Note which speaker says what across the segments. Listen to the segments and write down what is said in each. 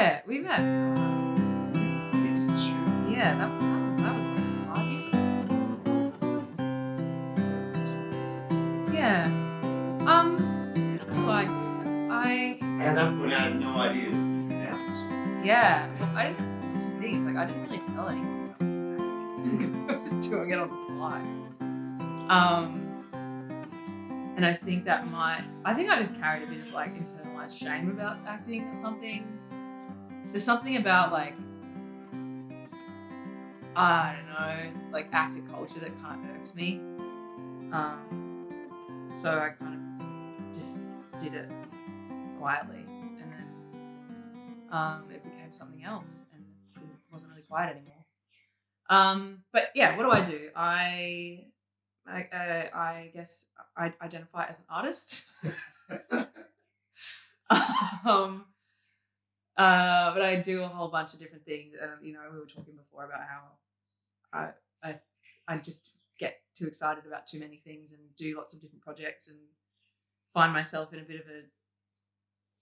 Speaker 1: Yeah, we met.
Speaker 2: Institute.
Speaker 1: Yeah, that was 5 years ago. Yeah. What do I do?
Speaker 2: At that point, I had no idea that you did that.
Speaker 1: Yeah. Well, I didn't. This is the thing. It's like I didn't really tell anyone I was just doing it on the slide. And I think I just carried a bit of like internalized shame about acting or something. There's something about like, I don't know, like actor culture that kind of irks me. So I kind of just did it quietly, and then it became something else, and it wasn't really quiet anymore. But yeah, what do? I guess I identify as an artist. But I do a whole bunch of different things. We were talking before about how I just get too excited about too many things and do lots of different projects and find myself in a bit of a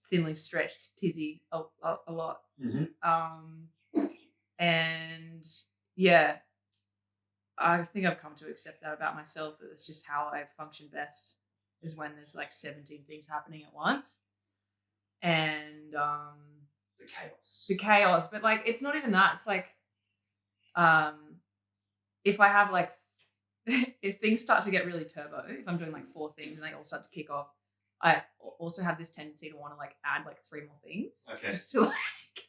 Speaker 1: thinly stretched tizzy a lot.
Speaker 2: Mm-hmm.
Speaker 1: And yeah, I think I've come to accept that about myself. That it's just how I function best is when there's like 17 things happening at once. And the chaos, but like it's not even that. It's like if I have like if things start to get really turbo, if I'm doing like 4 things and they all start to kick off, I also have this tendency to want to like add like 3 more things.
Speaker 2: Okay.
Speaker 1: Just to like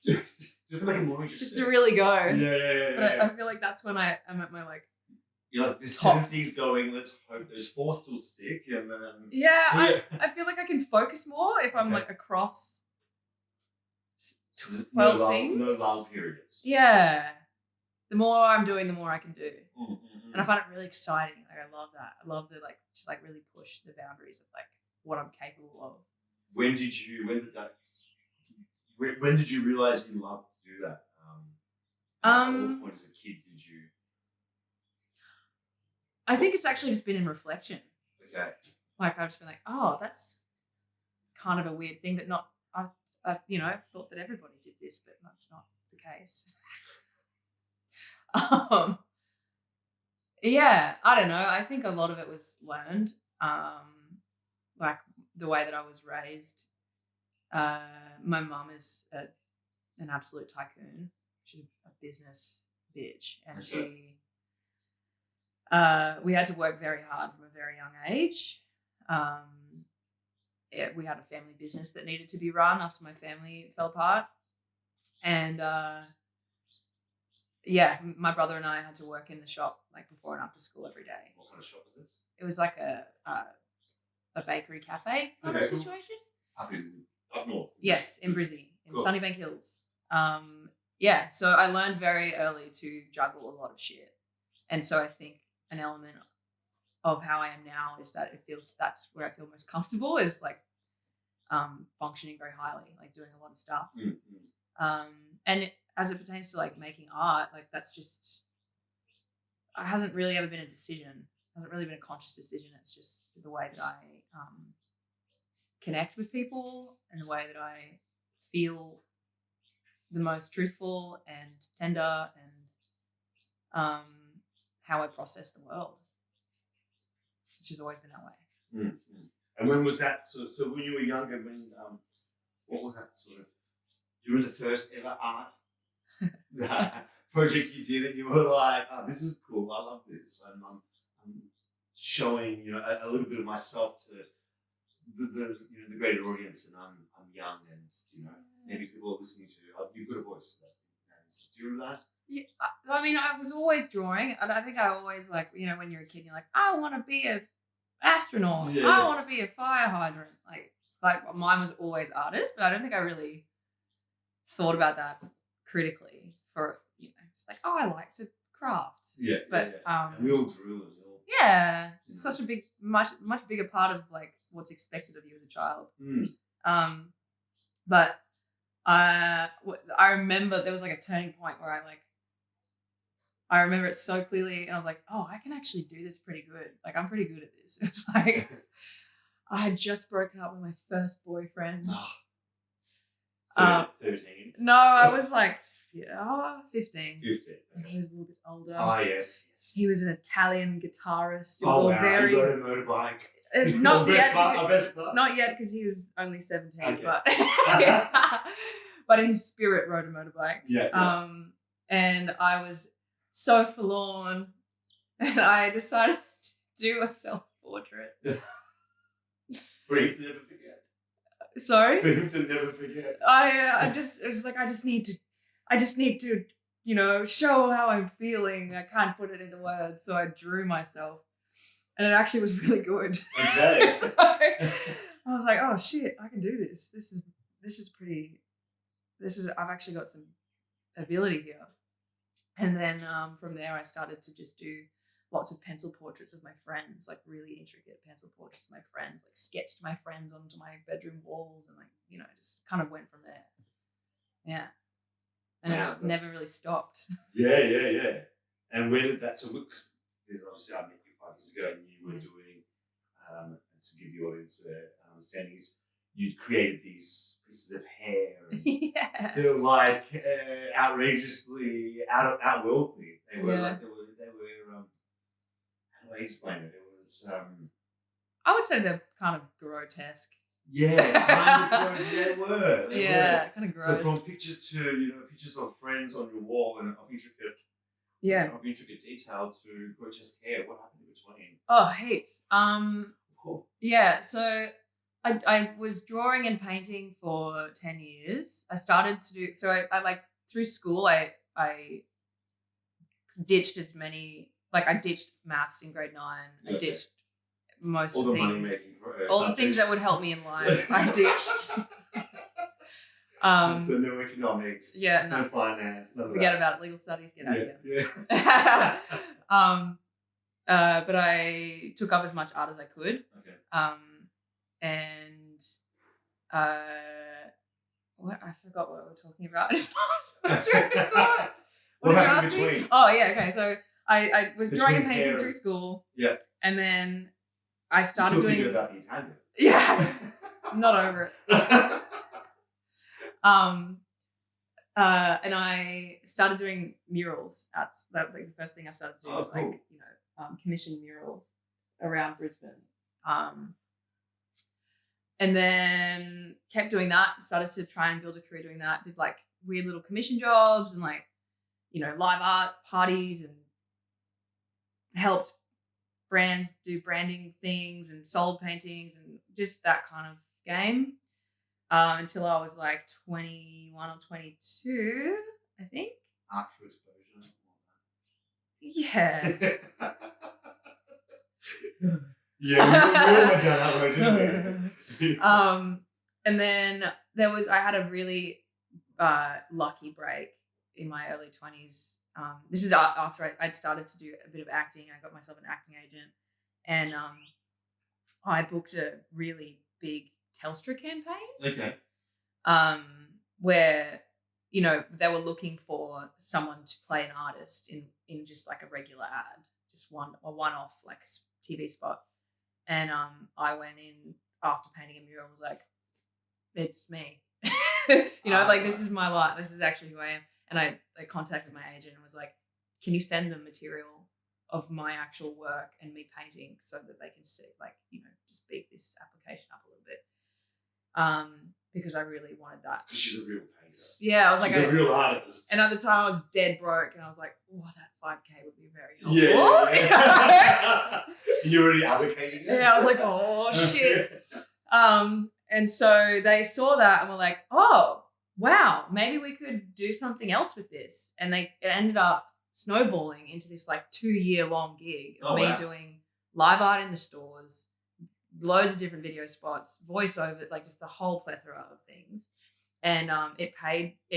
Speaker 2: just to make it more interesting.
Speaker 1: Just to really go.
Speaker 2: Yeah.
Speaker 1: But I feel like that's when I'm at my like,
Speaker 2: you're like, there's 7 things going, let's hope those 4 still stick, and then
Speaker 1: I feel like I can focus more if I'm like across 12 things.
Speaker 2: No lull periods.
Speaker 1: Yeah. The more I'm doing, the more I can do.
Speaker 2: Mm-hmm.
Speaker 1: And I find it really exciting. Like I love that. I love to really push the boundaries of like what I'm capable of. When did you
Speaker 2: realize you loved to do that? At what point as a kid did you?
Speaker 1: I think it's actually just been in reflection.
Speaker 2: Okay.
Speaker 1: Like I've just been like, oh, that's kind of a weird thing that I've thought that everybody did this, but that's not the case. Yeah, I don't know. I think a lot of it was learned. Like the way that I was raised. My mum is an absolute tycoon. She's a business bitch, and we had to work very hard from a very young age. We had a family business that needed to be run after my family fell apart, and my brother and I had to work in the shop like before and after school every day.
Speaker 2: What kind of shop was this?
Speaker 1: It was like a bakery cafe kind of situation.
Speaker 2: Up north.
Speaker 1: Yes, in Brizzy, in
Speaker 2: Cool.
Speaker 1: Sunnybank Hills. So I learned very early to juggle a lot of shit. And so I think an element of how I am now is that that's where I feel most comfortable is like functioning very highly, like doing a lot of stuff.
Speaker 2: Mm-hmm.
Speaker 1: And as it pertains to like making art, like that's just, it hasn't really ever been a decision. It hasn't really been a conscious decision. It's just the way that I connect with people and the way that I feel the most truthful and tender and how I process the world, which has always been that way.
Speaker 2: Mm-hmm. And when was that? So when you were younger, what was that sort of? Do you remember the first ever art project you did, and you were like, "Oh, this is cool. I love this. I'm showing a little bit of myself to the greater audience, and I'm young, and maybe people are listening to you've got a voice." Do you remember that?
Speaker 1: Yeah, I mean, I was always drawing, and I think I always like when you're a kid, you're like, I want to be an astronaut.
Speaker 2: Yeah.
Speaker 1: I want to be a fire hydrant. Like mine was always artist, but I don't think I really thought about that critically. For it's like, oh, I like to craft.
Speaker 2: Yeah,
Speaker 1: but
Speaker 2: we all drew as well.
Speaker 1: Yeah, such a big, much bigger part of like what's expected of you as a child. But I remember there was like a turning point where I remember it so clearly, and I was like, oh, I can actually do this pretty good. Like I'm pretty good at this. It was like I had just broken up with my first boyfriend.
Speaker 2: 13.
Speaker 1: No, I was like 15.
Speaker 2: 15.
Speaker 1: And he was a little bit older.
Speaker 2: Oh, yes.
Speaker 1: He was an Italian guitarist. It was
Speaker 2: Oh,
Speaker 1: all
Speaker 2: wow.
Speaker 1: very.
Speaker 2: He rode a motorbike.
Speaker 1: Not yet.
Speaker 2: A Vespa.
Speaker 1: Not yet, because he was only 17.
Speaker 2: Okay.
Speaker 1: But in his spirit, rode a motorbike.
Speaker 2: Yeah.
Speaker 1: And I was so forlorn, and I decided to do a self-portrait.
Speaker 2: For him to never forget.
Speaker 1: Sorry.
Speaker 2: For him to never forget.
Speaker 1: It was like I just need to, show how I'm feeling. I can't put it into words, so I drew myself. And it actually was really good.
Speaker 2: Okay.
Speaker 1: So I was like, oh shit, I can do this. I've actually got some ability here. And then from there I started to just do lots of pencil portraits of my friends, like really intricate pencil portraits of my friends, like sketched my friends onto my bedroom walls, and just kind of went from there. Yeah. And it just never really stopped.
Speaker 2: Yeah. And where did that, so look, obviously I met you 5 years ago, and you were doing, to give the audience an understanding, is you'd created these pieces of hair. And
Speaker 1: yeah.
Speaker 2: they were like outrageously outworldly. They were how do I explain it? It was
Speaker 1: I would say they're kind of grotesque.
Speaker 2: Yeah, kind of. They were.
Speaker 1: Kind of gross.
Speaker 2: So from pictures to pictures of friends on your wall and of intricate detail to grotesque hair. What happened in between?
Speaker 1: Oh, heaps.
Speaker 2: Cool.
Speaker 1: Yeah. So I was drawing and painting for 10 years. I started to do I like through school. I ditched as many. Like I ditched maths in grade 9.
Speaker 2: Okay.
Speaker 1: I ditched most
Speaker 2: all the
Speaker 1: things.
Speaker 2: money making.
Speaker 1: All the things that would help me in life, I ditched.
Speaker 2: So no economics, no finance, none of
Speaker 1: forget
Speaker 2: that.
Speaker 1: about it. Legal studies, get out of here.
Speaker 2: Yeah.
Speaker 1: But I took up as much art as I could.
Speaker 2: Okay.
Speaker 1: And what I forgot what we were talking about. I just lost my train of thought.
Speaker 2: What happened in between?
Speaker 1: Oh yeah, okay. So I was drawing and painting
Speaker 2: hair.
Speaker 1: through school.
Speaker 2: Yeah.
Speaker 1: And then I started doing.
Speaker 2: Thinking about the Italian.
Speaker 1: Yeah. I'm not over it. And I started doing murals. Like the first thing I started to do was
Speaker 2: cool.
Speaker 1: commission murals around Brisbane. And then kept doing that. Started to try and build a career doing that. Did like weird little commission jobs and live art parties, and helped brands do branding things and sold paintings and just that kind of game. Until I was like 21 or 22, I think.
Speaker 2: After exposure.
Speaker 1: Yeah.
Speaker 2: We all went down that road, didn't we?
Speaker 1: And then I had a really lucky break in my early 20s. This is after I'd started to do a bit of acting. I got myself an acting agent, and I booked a really big Telstra campaign.
Speaker 2: Okay.
Speaker 1: Where they were looking for someone to play an artist in just like a regular ad, just one-off like a TV spot. And I went in after painting a mural. I was like, it's me. This is my life. This is actually who I am. And I contacted my agent and was like, can you send them material of my actual work and me painting so that they can see, just beef this application up a little bit. Because I really wanted that.
Speaker 2: Because she's a real painter.
Speaker 1: Yeah, I was like,
Speaker 2: she's a real artist.
Speaker 1: And at the time I was dead broke, and I was like, oh, that 5K would be very helpful.
Speaker 2: Yeah. You already allocated it?
Speaker 1: Yeah, I was like, oh, shit. And so they saw that and were like, oh, wow, maybe we could do something else with this. And it ended up snowballing into this 2-year-long gig of me doing live art in the stores, loads of different video spots, voiceover, just the whole plethora of things. And it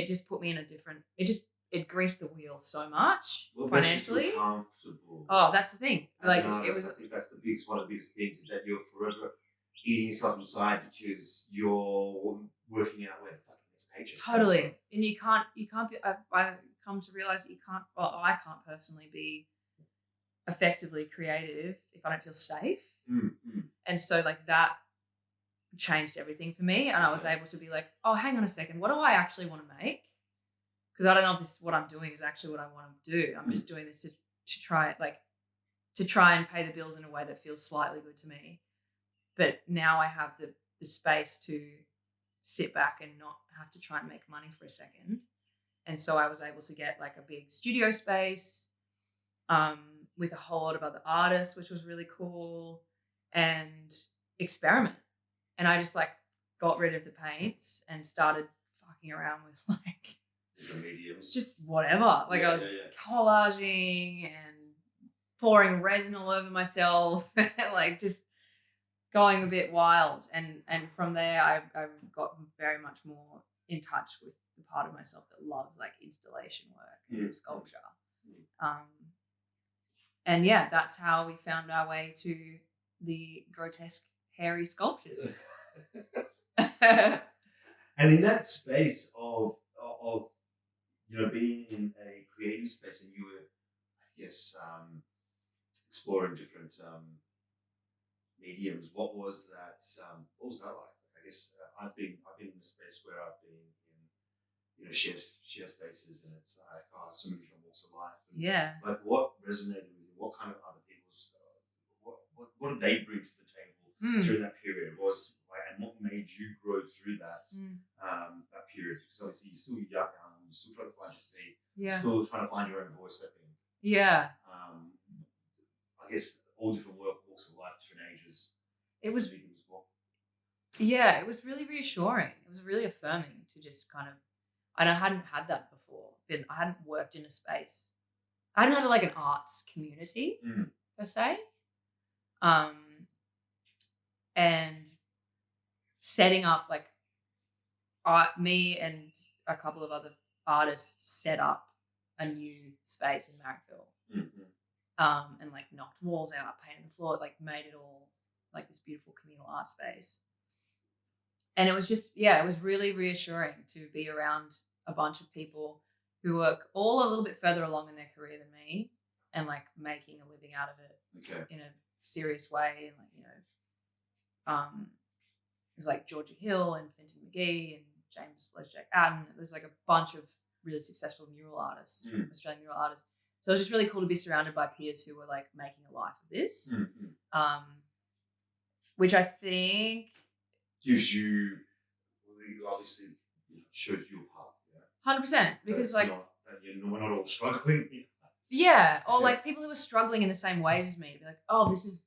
Speaker 1: just put me in a different, it greased the wheel so much financially.
Speaker 2: Comfortable.
Speaker 1: Oh, that's the thing.
Speaker 2: I think that's one of the biggest things, is that you're forever eating yourself inside because you're working out where the fucking next paycheck.
Speaker 1: Totally. And you can't be, I come to realize that I can't personally be effectively creative if I don't feel safe.
Speaker 2: Mm-hmm.
Speaker 1: And so that changed everything for me. And I was able to be like, oh, hang on a second, what do I actually want to make? Because I don't know if this what I'm doing is actually what I want to do. I'm just doing this to try and pay the bills in a way that feels slightly good to me. But now I have the space to sit back and not have to try and make money for a second. And so I was able to get like a big studio space with a whole lot of other artists, which was really cool, and experiment. And I just like got rid of the paints and started fucking around with like
Speaker 2: different mediums,
Speaker 1: just whatever. Like I was collaging and pouring resin all over myself, like just going a bit wild. And from there, I've got very much more in touch with the part of myself that loves like installation work and sculpture. And yeah, that's how we found our way to the grotesque, hairy sculptures.
Speaker 2: And in that space of being in a creative space, and you were, I guess, exploring different mediums. What was that? What was that like? I guess I've been in a space where I've been in share spaces, and it's like so many different walks of life. And like what resonated with you? What kind of other people's what did they bring to the table during that period? Was like, and what made you grow through that that period? Because obviously you're still young, you're still trying to find your feet, still trying to find your own voice. I think. Yeah. I guess all different walks of life, different ages.
Speaker 1: It was. Yeah, it was really reassuring. It was really affirming to just kind of. And I hadn't had that before. I hadn't worked in a space. I hadn't had like an arts community per se. And setting up like me and a couple of other artists set up a new space in Marrickville. And like knocked walls out, painted the floor, like made it all like this beautiful communal art space. And it was just, it was really reassuring to be around a bunch of people who were all a little bit further along in their career than me and like making a living out of it in a serious way. And like, it was like Georgia Hill and Fenton McGee and James Lesjack Adden. It was like a bunch of really successful mural artists, Australian mural artists. So it was just really cool to be surrounded by peers who were like making a life of this, which I think
Speaker 2: gives you, obviously, shows you a path.
Speaker 1: 100%, because like
Speaker 2: we're not all struggling.
Speaker 1: Or like people who are struggling in the same ways as me to be like, oh, this is.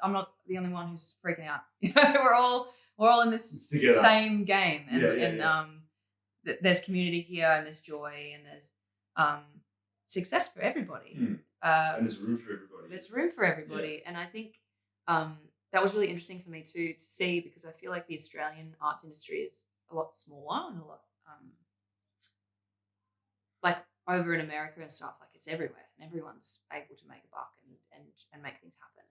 Speaker 1: I'm not the only one who's freaking out. We're all in this same game, and there's community here, and there's joy, and there's success for everybody.
Speaker 2: And there's room for everybody.
Speaker 1: There's room for everybody, and I think that was really interesting for me too to see, because I feel like the Australian arts industry is a lot smaller and a lot like over in America and stuff. Like it's everywhere, and everyone's able to make a buck and make things happen.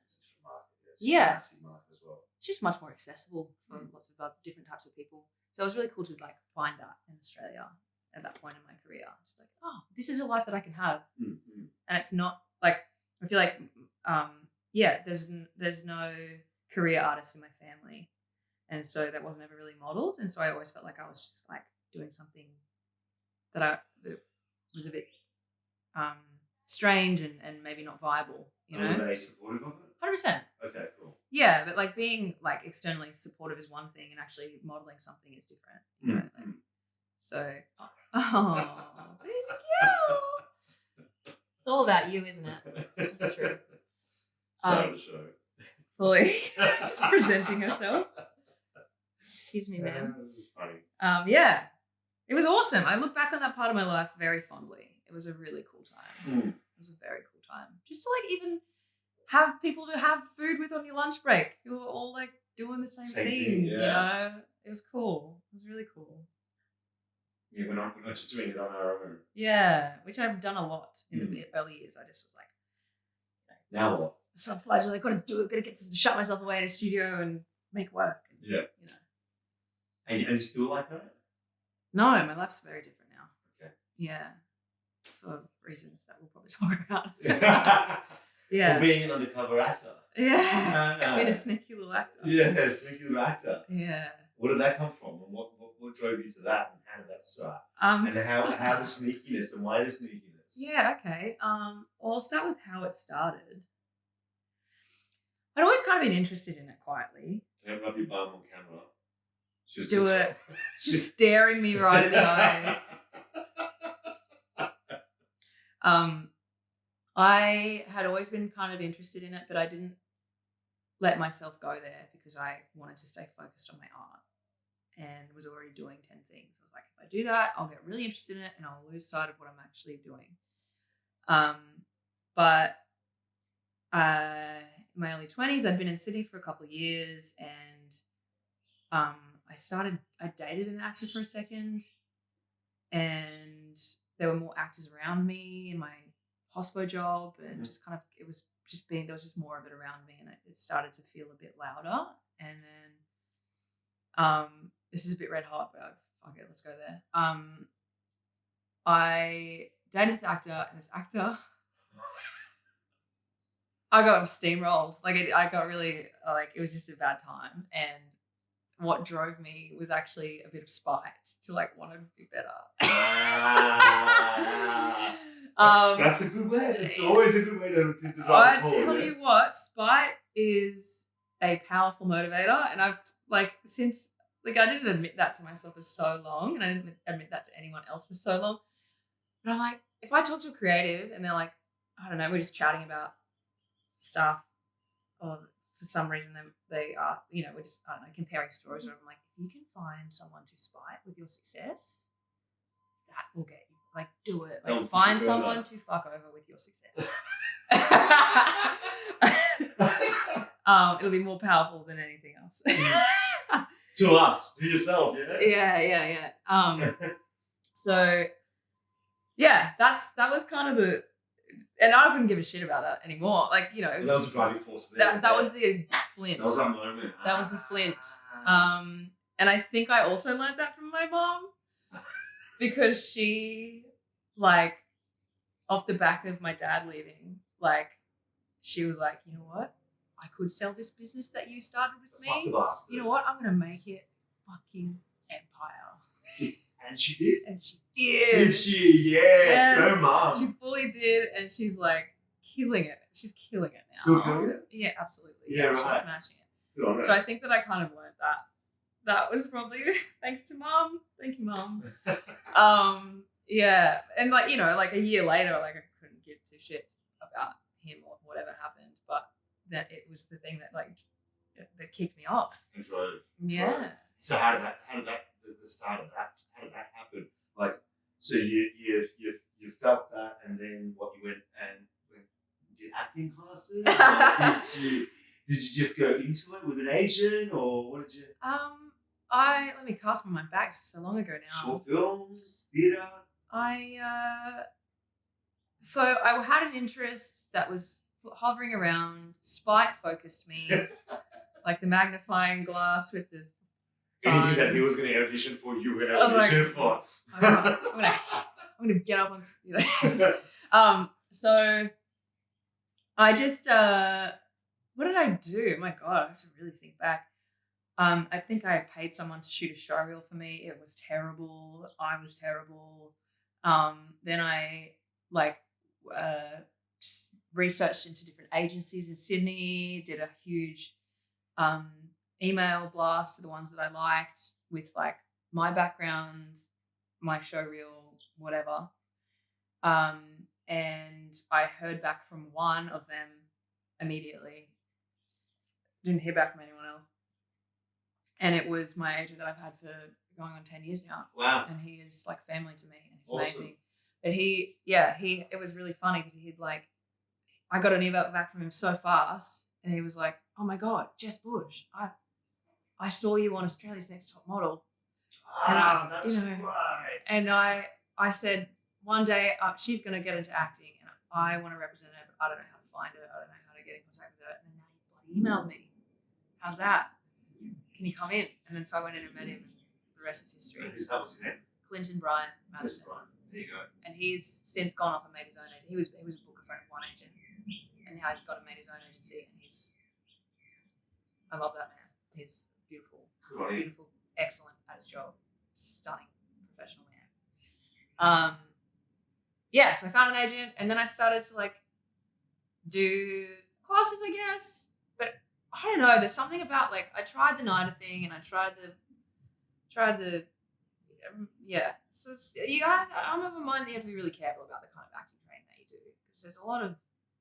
Speaker 2: Market as well.
Speaker 1: It's just much more accessible for lots of different types of people. So it was really cool to like find that in Australia at that point in my career. It's like, oh, this is a life that I can have, and it's not like I feel like there's no career artists in my family, and so that wasn't ever really modeled, and so I always felt like I was just like doing something that was a bit strange and maybe not viable.
Speaker 2: Were they supportive of it?
Speaker 1: 100%.
Speaker 2: Okay, cool.
Speaker 1: Yeah, but like being like externally supportive is one thing, and actually modeling something is different. So, thank you. It's all about you, isn't it? It's true.
Speaker 2: Start the show.
Speaker 1: Fully just presenting herself. Excuse me, ma'am.
Speaker 2: This is funny.
Speaker 1: It was awesome. I look back on that part of my life very fondly. It was a really cool time. It was a very cool time. Just to like even have people to have food with on your lunch break who were all like doing the same thing. You know, it was cool. It was really cool.
Speaker 2: Yeah, we're not just doing it on our own.
Speaker 1: Yeah, which I've done a lot in the early years. I just was like,
Speaker 2: now what?
Speaker 1: Self-flagellate. Got to do it. Got to get to shut myself away in a studio and make work.
Speaker 2: And, And you still like that?
Speaker 1: No, my life's very different now.
Speaker 2: Okay.
Speaker 1: Yeah, for reasons that we'll probably talk about. Yeah.
Speaker 2: Or being an undercover actor.
Speaker 1: Yeah. Being a sneaky little actor.
Speaker 2: Yeah, sneaky little actor.
Speaker 1: Yeah.
Speaker 2: Where did that come from? And what drove you to that? And how did that start? And how the sneakiness and why the sneakiness?
Speaker 1: Yeah, okay. Well, I'll start with how it started. I'd always kind of been interested in it quietly.
Speaker 2: Can't rub your bum on camera.
Speaker 1: Do it. Just staring me right in the eyes. I had always been kind of interested in it, but I didn't let myself go there because I wanted to stay focused on my art and was already doing 10 things. I was like, if I do that, I'll get really interested in it and I'll lose sight of what I'm actually doing. But in my early 20s, I'd been in Sydney for a couple of years and I dated an actor for a second and there were more actors around me in my hospo job and just kind of, there was just more of it around me and it started to feel a bit louder. And then, this is a bit red hot, but okay, let's go there. I dated this actor and this actor, I got steamrolled. I got really, it was just a bad time. And what drove me was actually a bit of spite to want to be better.
Speaker 2: That's a good way. It's always a good way to drive us forward. I
Speaker 1: tell you what, spite is a powerful motivator, and I've since I didn't admit that to myself for so long, and I didn't admit that to anyone else for so long. But I'm like, if I talk to a creative and they're like, I don't know, we're just chatting about stuff, or for some reason they are, we're just, I don't know, comparing stories. Where I'm like, if you can find someone to spite with your success, that will get you. Do it. Find someone to fuck over with your success. It'll be more powerful than anything else.
Speaker 2: To us, to yourself, yeah.
Speaker 1: Yeah. So, yeah, that was kind of the. And I wouldn't give a shit about that anymore. It was,
Speaker 2: that was a driving force there.
Speaker 1: That was the flint.
Speaker 2: That was that moment.
Speaker 1: That was the flint. And I think I also learned that from my mom because she, off the back of my dad leaving, she was like, you know what? I could sell this business that you started with me.
Speaker 2: Fuck the bastard.
Speaker 1: You know what? I'm going to make it fucking empire.
Speaker 2: And she did.
Speaker 1: And she did.
Speaker 2: Did she? Yes. Go mom.
Speaker 1: She fully did, and she's killing it. She's killing it now.
Speaker 2: Still killing it?
Speaker 1: Yeah, absolutely.
Speaker 2: Yeah, right.
Speaker 1: She's smashing it.
Speaker 2: Good on her.
Speaker 1: So I think that I kind of learned that. That was probably thanks to mom. Thank you, mom. Yeah, and a year later, I couldn't give two shits about him or whatever happened, but that it was the thing that that kicked me off.
Speaker 2: And drove.
Speaker 1: Yeah.
Speaker 2: Drove. So how did that the start of that? How did that happen? So you felt that, and then what, you went and did acting classes? Did you just go into it with an agent, or what did you?
Speaker 1: Let me cast my mind back so long ago now.
Speaker 2: Short films, theatre.
Speaker 1: So I had an interest that was hovering around. Spite focused me, like the magnifying glass with the.
Speaker 2: Anything that he was going to audition for, you were going to audition for.
Speaker 1: I'm gonna get up on. So I just what did I do? My God, I have to really think back. I think I paid someone to shoot a show reel for me. It was terrible. I was terrible. Then I just researched into different agencies in Sydney. Did a huge email blast to the ones that I liked with my background, my show reel, whatever. And I heard back from one of them immediately. Didn't hear back from anyone else. And it was my agent that I've had for going on 10 years now.
Speaker 2: Wow.
Speaker 1: And he is family to me, and he's
Speaker 2: awesome.
Speaker 1: amazing. But it was really funny because he'd I got an email back from him so fast, and he was like, "Oh my God, Jess Bush, I saw you on Australia's Next Top Model."
Speaker 2: That's right.
Speaker 1: And I said, one day she's going to get into acting, and I want to represent her, but I don't know how to find her. I don't know how to get in contact with her. And then now you bloody emailed me. How's that? Can you come in? And then so I went in and met him. The rest is history.
Speaker 2: What's his name?
Speaker 1: Clinton Bryant Madison.
Speaker 2: There you go.
Speaker 1: And he's since gone off and made his own agent. He was a booker for one agent, and how he's made his own agency, and I love that man. He's beautiful, excellent at his job, stunning professional man. Yeah, so I found an agent, and then I started to like do classes, I guess. But I don't know. There's something about like I tried the NIDA thing, and I tried the yeah. So I'm of a mind that you have to be really careful about the kind of acting training that you do, because there's a lot of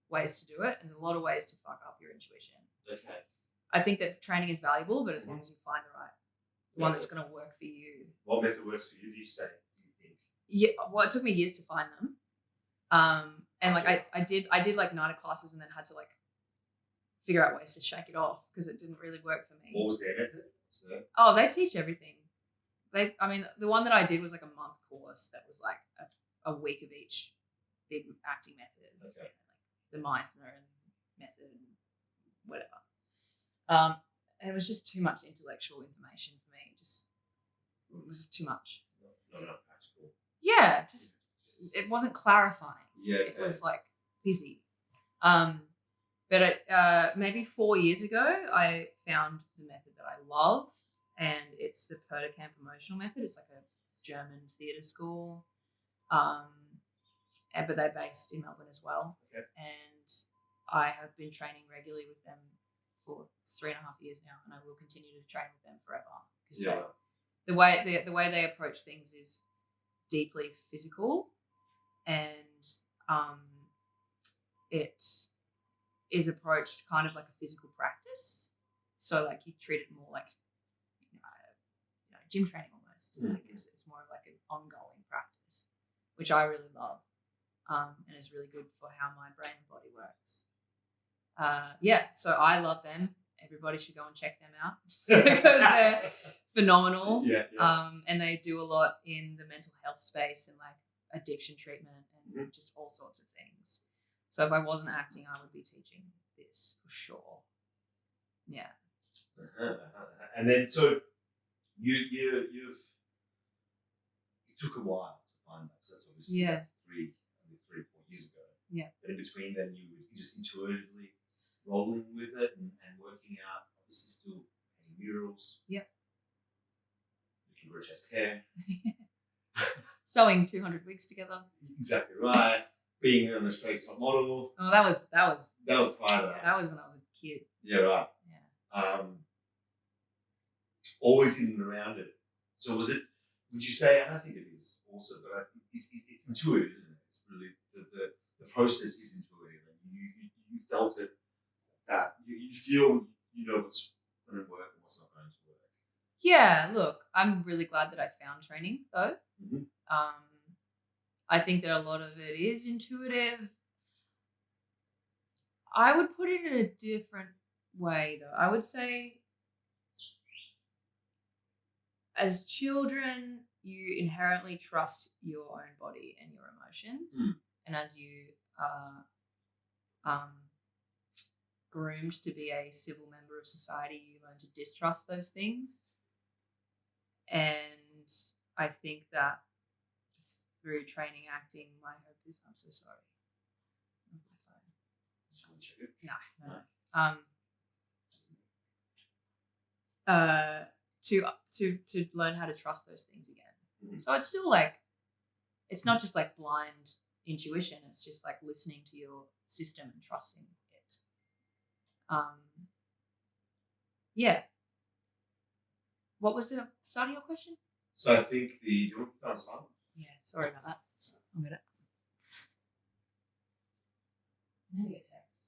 Speaker 1: ways to do it, and there's a lot of ways to fuck up your intuition.
Speaker 2: Okay.
Speaker 1: I think that training is valuable, but as long as you find the one that's going to work for you.
Speaker 2: What method works for you? Do you say? Do you think?
Speaker 1: Yeah. Well, it took me years to find them. And like I did like NIDA classes, and then had to like figure out ways to shake it off because it didn't really work for me.
Speaker 2: What was their method?
Speaker 1: Oh, they teach everything. The one that I did was like a month course that was like a week of each big acting method.
Speaker 2: Okay.
Speaker 1: Like the Meisner and method and whatever. And it was just too much intellectual information for me. It was too much.
Speaker 2: Not enough practical.
Speaker 1: Yeah, just it wasn't clarifying.
Speaker 2: Yeah. Okay.
Speaker 1: It was like busy. But maybe 4 years ago, I found the method that I love, and it's the Perderkamp emotional method. It's like a German theatre school, but they're based in Melbourne as well.
Speaker 2: Okay.
Speaker 1: And I have been training regularly with them for 3.5 years now, and I will continue to train with them forever because the way they approach things is deeply physical, and it is approached kind of like a physical practice. So like you treat it more like gym training almost. Like it's more of like an ongoing practice, which I really love, and is really good for how my brain and body works. So I love them. Everybody should go and check them out because they're phenomenal.
Speaker 2: Yeah.
Speaker 1: And they do a lot in the mental health space and like addiction treatment and just all sorts of things. So if I wasn't acting, I would be teaching this for sure. Yeah.
Speaker 2: And then so it took a while to find that, because that's obviously that's 3 or 4 years ago.
Speaker 1: Yeah.
Speaker 2: But in between then you were just intuitively rolling with it and working out, obviously still painting murals.
Speaker 1: Yeah.
Speaker 2: Looking grotesque hair.
Speaker 1: Sewing 200 wigs together.
Speaker 2: Exactly right. Being an Australian top model.
Speaker 1: Oh, that was
Speaker 2: prior to that.
Speaker 1: That was when I was a kid.
Speaker 2: Yeah, right.
Speaker 1: Yeah.
Speaker 2: Always in and around it. So would you say, and I think it is also, but I think it's intuitive, isn't it? It's really the process is intuitive, and you felt it, that you feel what's going to work and what's not going to work.
Speaker 1: Yeah, look, I'm really glad that I found training though.
Speaker 2: Mm-hmm.
Speaker 1: I think that a lot of it is intuitive. I would put it in a different way though. I would say as children, you inherently trust your own body and your emotions. And as you are groomed to be a civil member of society, you learn to distrust those things. And I think that through training acting, my hope is, I'm so sorry. To learn how to trust those things again. So it's still like, it's not just like blind intuition. It's just like listening to your system and trusting it. Yeah. What was the start of your question?
Speaker 2: So I think do you want to put on silent?
Speaker 1: Yeah, sorry about that. I'm gonna get text.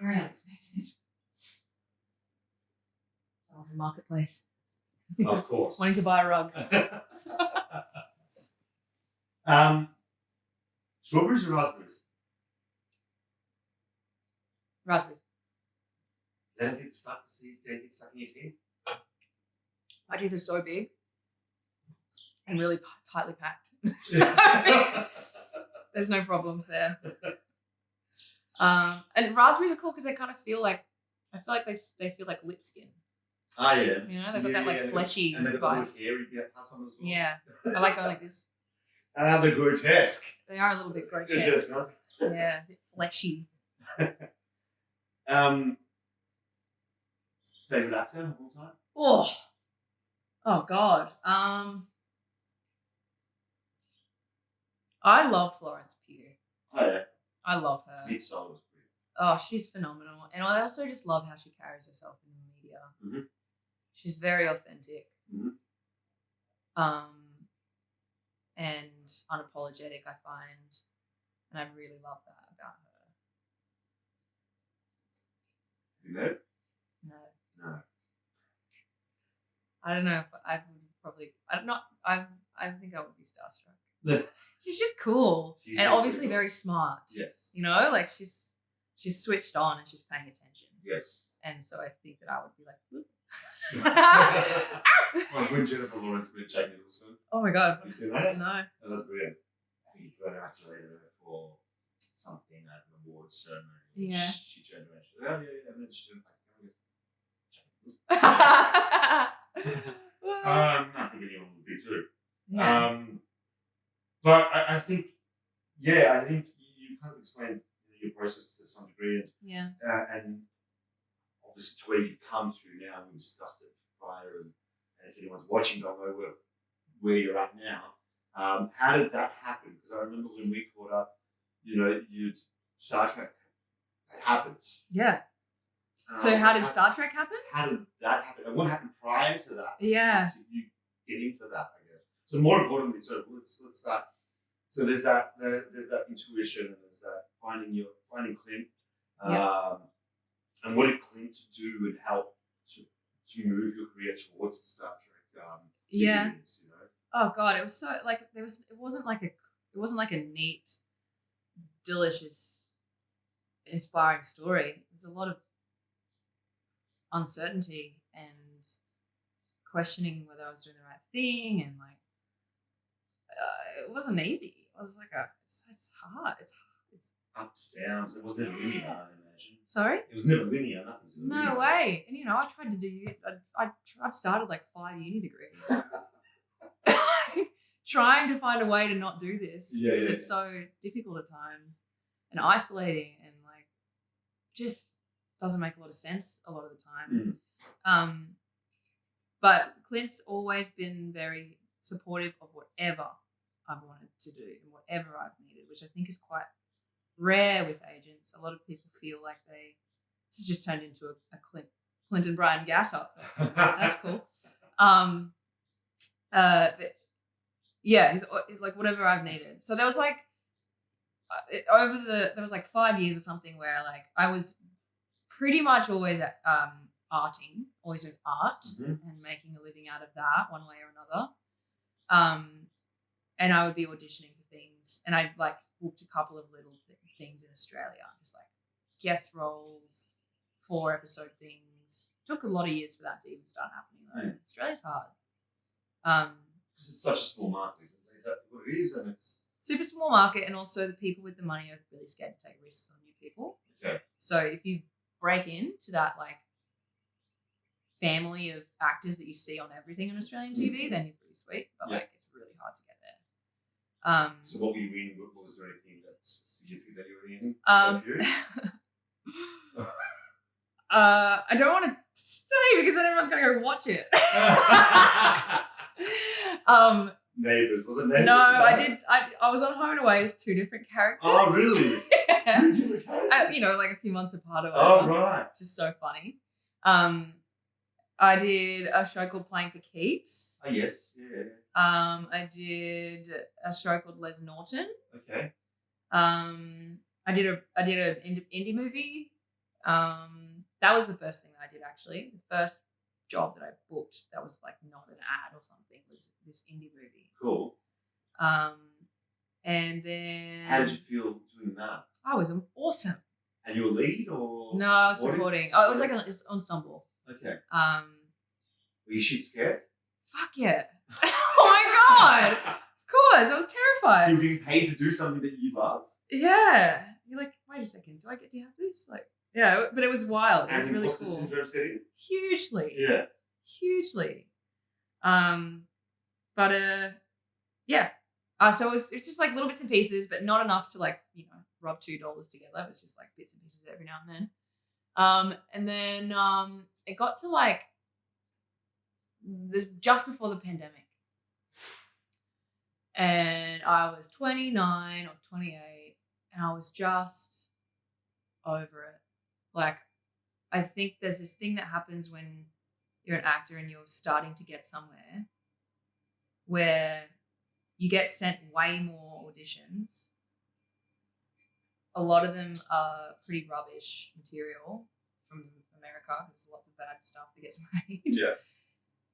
Speaker 1: Very unexpected. Someone from Marketplace.
Speaker 2: Of course.
Speaker 1: Wanting to buy a rug.
Speaker 2: Strawberries or raspberries?
Speaker 1: Raspberries.
Speaker 2: They don't get stuck, the seeds don't get stuck in your teeth?
Speaker 1: My teeth are so big and really tightly packed. There's no problems there. And raspberries are cool because they kind of feel like, I feel like they feel like lip skin.
Speaker 2: Oh yeah.
Speaker 1: You know, they've got that like fleshy.
Speaker 2: And they've got the little hairy parts on them as well.
Speaker 1: Yeah. I like going like this.
Speaker 2: They're grotesque.
Speaker 1: They are a little bit grotesque.
Speaker 2: Huh?
Speaker 1: Yeah, a bit fleshy.
Speaker 2: Favorite actor of all time?
Speaker 1: Oh God. I love Florence Pugh.
Speaker 2: Oh yeah,
Speaker 1: I love her.
Speaker 2: Midsummer was pretty.
Speaker 1: Oh, she's phenomenal, and I also just love how she carries herself in the media.
Speaker 2: Mhm.
Speaker 1: She's very authentic,
Speaker 2: Mhm.
Speaker 1: and unapologetic. I find, and I really love that about her.
Speaker 2: You know?
Speaker 1: No,
Speaker 2: No.
Speaker 1: I don't know if I would probably. I'm not. I think I would be starstruck. She's just cool,
Speaker 2: She's
Speaker 1: and
Speaker 2: so
Speaker 1: obviously
Speaker 2: cool.
Speaker 1: very smart.
Speaker 2: Yes.
Speaker 1: You know, like she's switched on and she's paying attention.
Speaker 2: Yes.
Speaker 1: And so I think that I would be like,
Speaker 2: Like when Jennifer Lawrence met Jack Nicholson.
Speaker 1: oh my God.
Speaker 2: You seen that?
Speaker 1: No.
Speaker 2: Oh, that's brilliant. I think you got an accolade for something at an awards ceremony.
Speaker 1: Yeah.
Speaker 2: She turned around. She said, "Oh yeah," and then she turned back. I think anyone would be too.
Speaker 1: Yeah.
Speaker 2: But I think, I think you kind of explained your process to some degree, and obviously to where you've come to now. We discussed it prior, and if anyone's watching, don't know where you're at now. How did that happen? Because I remember when we caught up, Star Trek had happened.
Speaker 1: Yeah. So how did Star Trek happen?
Speaker 2: How did that happen? And what happened prior to that?
Speaker 1: Yeah.
Speaker 2: To you getting to that, I guess. So more importantly, so let's start. So there's that intuition, and there's that finding Clint. And what did Clint do and help to move your career towards the Star Trek? Beginnings, you know?
Speaker 1: Oh God, it was so like it wasn't like a neat, delicious, inspiring story. There's a lot of uncertainty and questioning whether I was doing the right thing, and like it wasn't easy. It was like it's hard. It's
Speaker 2: ups, downs. It was never linear, I imagine.
Speaker 1: Sorry?
Speaker 2: It was never linear. Nothing's
Speaker 1: no way. And I tried to do. I've started like 5 uni degrees, trying to find a way to not do this.
Speaker 2: Yeah.
Speaker 1: It's so difficult at times and isolating, and like just doesn't make a lot of sense a lot of the time. But Clint's always been very supportive of whatever I've wanted to do and whatever I've needed, which I think is quite rare with agents. A lot of people feel like this has just turned into a Clint and Brian gas up. That's cool. But yeah, he's like whatever I've needed. So there was like there was like 5 years or something where like I was pretty much always at always doing art and making a living out of that one way or another. And I would be auditioning for things, and I'd like booked a couple of little things in Australia, just like guest roles, 4-episode things. Took a lot of years for that to even start happening though. Australia's hard.
Speaker 2: Because it's such a small market, isn't it? Is that what it is? And it's
Speaker 1: super small market, and also the people with the money are really scared to take risks on new people.
Speaker 2: Okay.
Speaker 1: So if you break into that like family of actors that you see on everything on Australian TV, then you're pretty sweet. But like it's really hard to get there.
Speaker 2: So what were you in? What was there anything that's significant that you were in?
Speaker 1: I don't want to say because then everyone's gonna go watch it.
Speaker 2: Neighbours, was it Neighbours?
Speaker 1: No, I did. I was on Home and Away as 2 different characters.
Speaker 2: Oh, really?
Speaker 1: Yeah.
Speaker 2: 2 different characters?
Speaker 1: Like a few months apart or whatever.
Speaker 2: Oh, right.
Speaker 1: Just so funny. I did a show called Playing for Keeps.
Speaker 2: Oh, yes. Yeah.
Speaker 1: I did a show called Les Norton.
Speaker 2: Okay.
Speaker 1: I did an indie movie. That was the first thing that I did actually. The first job that I booked that was like not an ad or something was this indie movie.
Speaker 2: Cool.
Speaker 1: And then
Speaker 2: how did you feel doing that?
Speaker 1: I was awesome.
Speaker 2: And you were lead or
Speaker 1: no? I was supporting. Oh, it was like an ensemble.
Speaker 2: Okay.
Speaker 1: Were
Speaker 2: you shit scared?
Speaker 1: Fuck yeah! Oh my god! Of course, I was terrified.
Speaker 2: You were getting paid to do something that you love.
Speaker 1: Yeah, you're like, wait a second, do I get to have this? Like, yeah, but it was wild. It was really
Speaker 2: imposter
Speaker 1: cool.
Speaker 2: syndrome setting?
Speaker 1: Hugely.
Speaker 2: Yeah.
Speaker 1: Hugely. Yeah. So it's just like little bits and pieces, but not enough to like rub $2 together. It was just like bits and pieces every now and then. And then it got to like just before the pandemic, and I was 29 or 28, and I was just over it. Like, I think there's this thing that happens when you're an actor and you're starting to get somewhere where you get sent way more auditions. A lot of them are pretty rubbish material from America because lots of bad stuff that gets made.
Speaker 2: Yeah.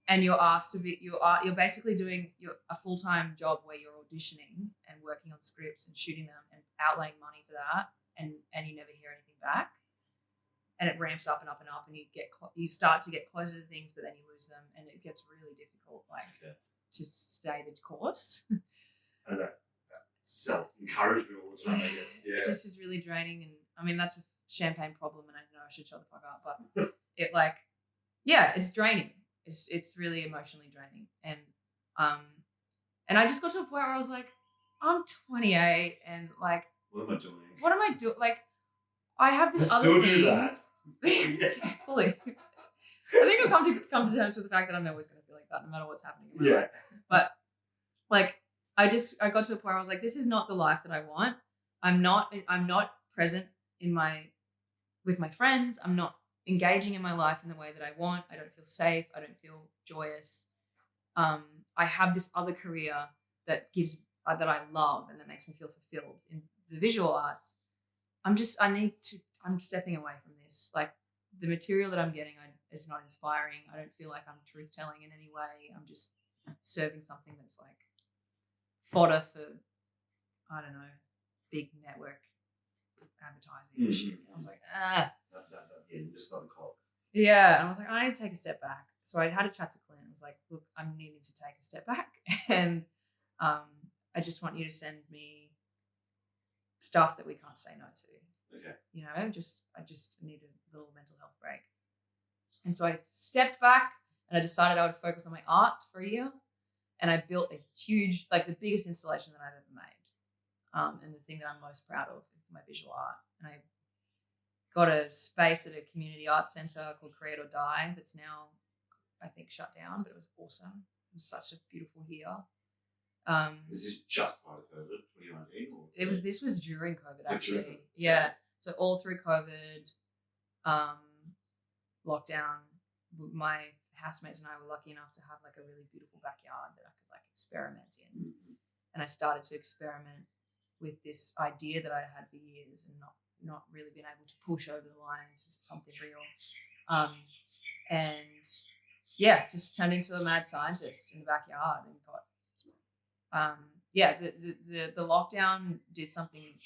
Speaker 1: And you're asked to be, you're basically doing a full-time job where you're auditioning and working on scripts and shooting them and outlaying money for that, and you never hear anything back. And it ramps up and up and up, and you start to get closer to things, but then you lose them, and it gets really difficult, to stay the course.
Speaker 2: And that self-encouragement all the time, I guess. Yeah.
Speaker 1: It just is really draining, and I mean that's a champagne problem, and I know I should shut the fuck up, but it's draining. It's really emotionally draining, and I just got to a point where I was like, I'm 28, and like,
Speaker 2: what am I doing?
Speaker 1: What am I doing? Like, I have this
Speaker 2: I
Speaker 1: other
Speaker 2: still
Speaker 1: thing.
Speaker 2: do that.
Speaker 1: Yeah, fully. I think I've come to terms with the fact that I'm always going to feel like that, no matter what's happening in my life. But like, I got to a point where I was like, this is not the life that I want. I'm not present with my friends. I'm not engaging in my life in the way that I want. I don't feel safe. I don't feel joyous. I have this other career that that I love and that makes me feel fulfilled in the visual arts. I'm stepping away from this. Like, the material that I'm getting is not inspiring. I don't feel like I'm truth telling in any way. I'm just serving something that's like fodder for, I don't know, big network advertising and shit. I was like,
Speaker 2: just not a clock.
Speaker 1: Yeah, and I was like, I need to take a step back. So I had a chat to Clint. I was like, look, I'm needing to take a step back, and I just want you to send me stuff that we can't say no to.
Speaker 2: Okay.
Speaker 1: You know, I just need a little mental health break. And so I stepped back and I decided I would focus on my art for a year. And I built a huge, like the biggest installation that I've ever made. And the thing that I'm most proud of is my visual art. And I got a space at a community arts centre called Create or Die that's now, I think, shut down, but it was awesome. It was such a beautiful year.
Speaker 2: This is just part of COVID, 2019?
Speaker 1: This was during COVID, actually. Yeah. So all through COVID, lockdown, my housemates and I were lucky enough to have like a really beautiful backyard that I could like experiment in. Mm-hmm. And I started to experiment with this idea that I had for years and not really been able to push over the line to something real. And yeah, just turned into a mad scientist in the backyard and got the lockdown did something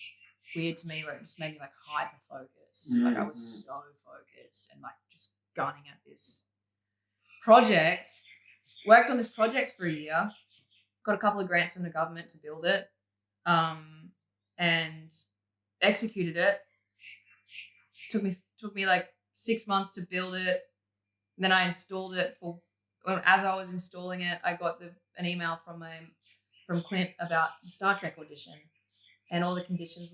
Speaker 1: weird to me where it just made me like hyper focused. Mm-hmm. Like I was so focused and like just gunning at this project. Worked on this project for a year, got a couple of grants from the government to build it, and executed it. Took me like 6 months to build it. And then I installed it as I was installing it, I got an email from Clint about the Star Trek audition, and all the conditions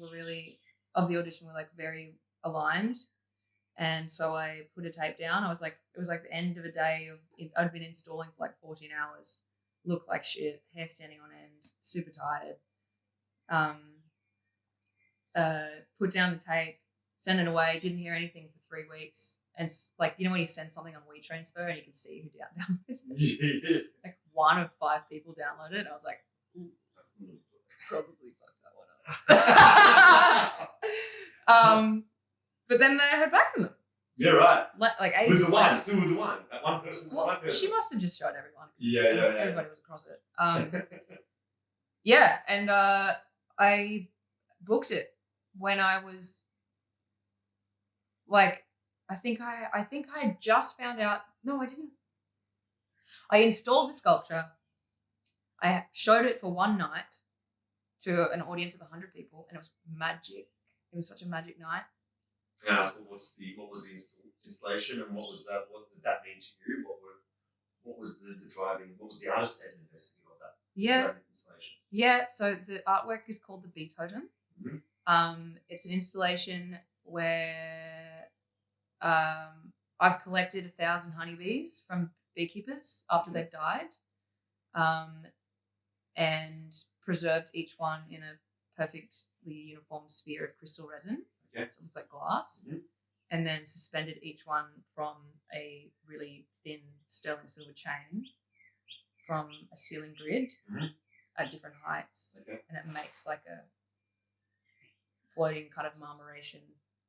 Speaker 1: of the audition were like very aligned. And so I put a tape down. It was like the end of a day I'd been installing for like 14 hours, looked like shit, hair standing on end, super tired. Put down the tape, sent it away, didn't hear anything for 3 weeks. And like, you know when you send something on WeTransfer and you can see who downloads it? Yeah. Like 1 of 5 people downloaded it. I was like, ooh, that's probably fucked that one up. But then I heard back from them.
Speaker 2: Yeah, right.
Speaker 1: Like
Speaker 2: with the one, still with the one. That one person.
Speaker 1: Well, one person. She must have just showed everyone.
Speaker 2: Yeah.
Speaker 1: Everybody was across it. Yeah, and I booked it when I was like, I think I had just found out. No, I didn't. I installed the sculpture. I showed it for one night to an audience of 100 people, and it was magic. It was such a magic night.
Speaker 2: Can I ask what was the installation, and what did that mean to you? What was the driving? What was the artist investing of that?
Speaker 1: Yeah.
Speaker 2: That installation.
Speaker 1: Yeah. So the artwork is called the Bee Totem.
Speaker 2: Mm-hmm.
Speaker 1: It's an installation where I've collected 1,000 honeybees from beekeepers after they've died, and preserved each one in a perfectly uniform sphere of crystal resin.
Speaker 2: Okay.
Speaker 1: So it's like glass.
Speaker 2: Mm-hmm.
Speaker 1: And then suspended each one from a really thin sterling silver chain from a ceiling grid at different heights.
Speaker 2: Okay.
Speaker 1: And it makes like a floating kind of marmoration.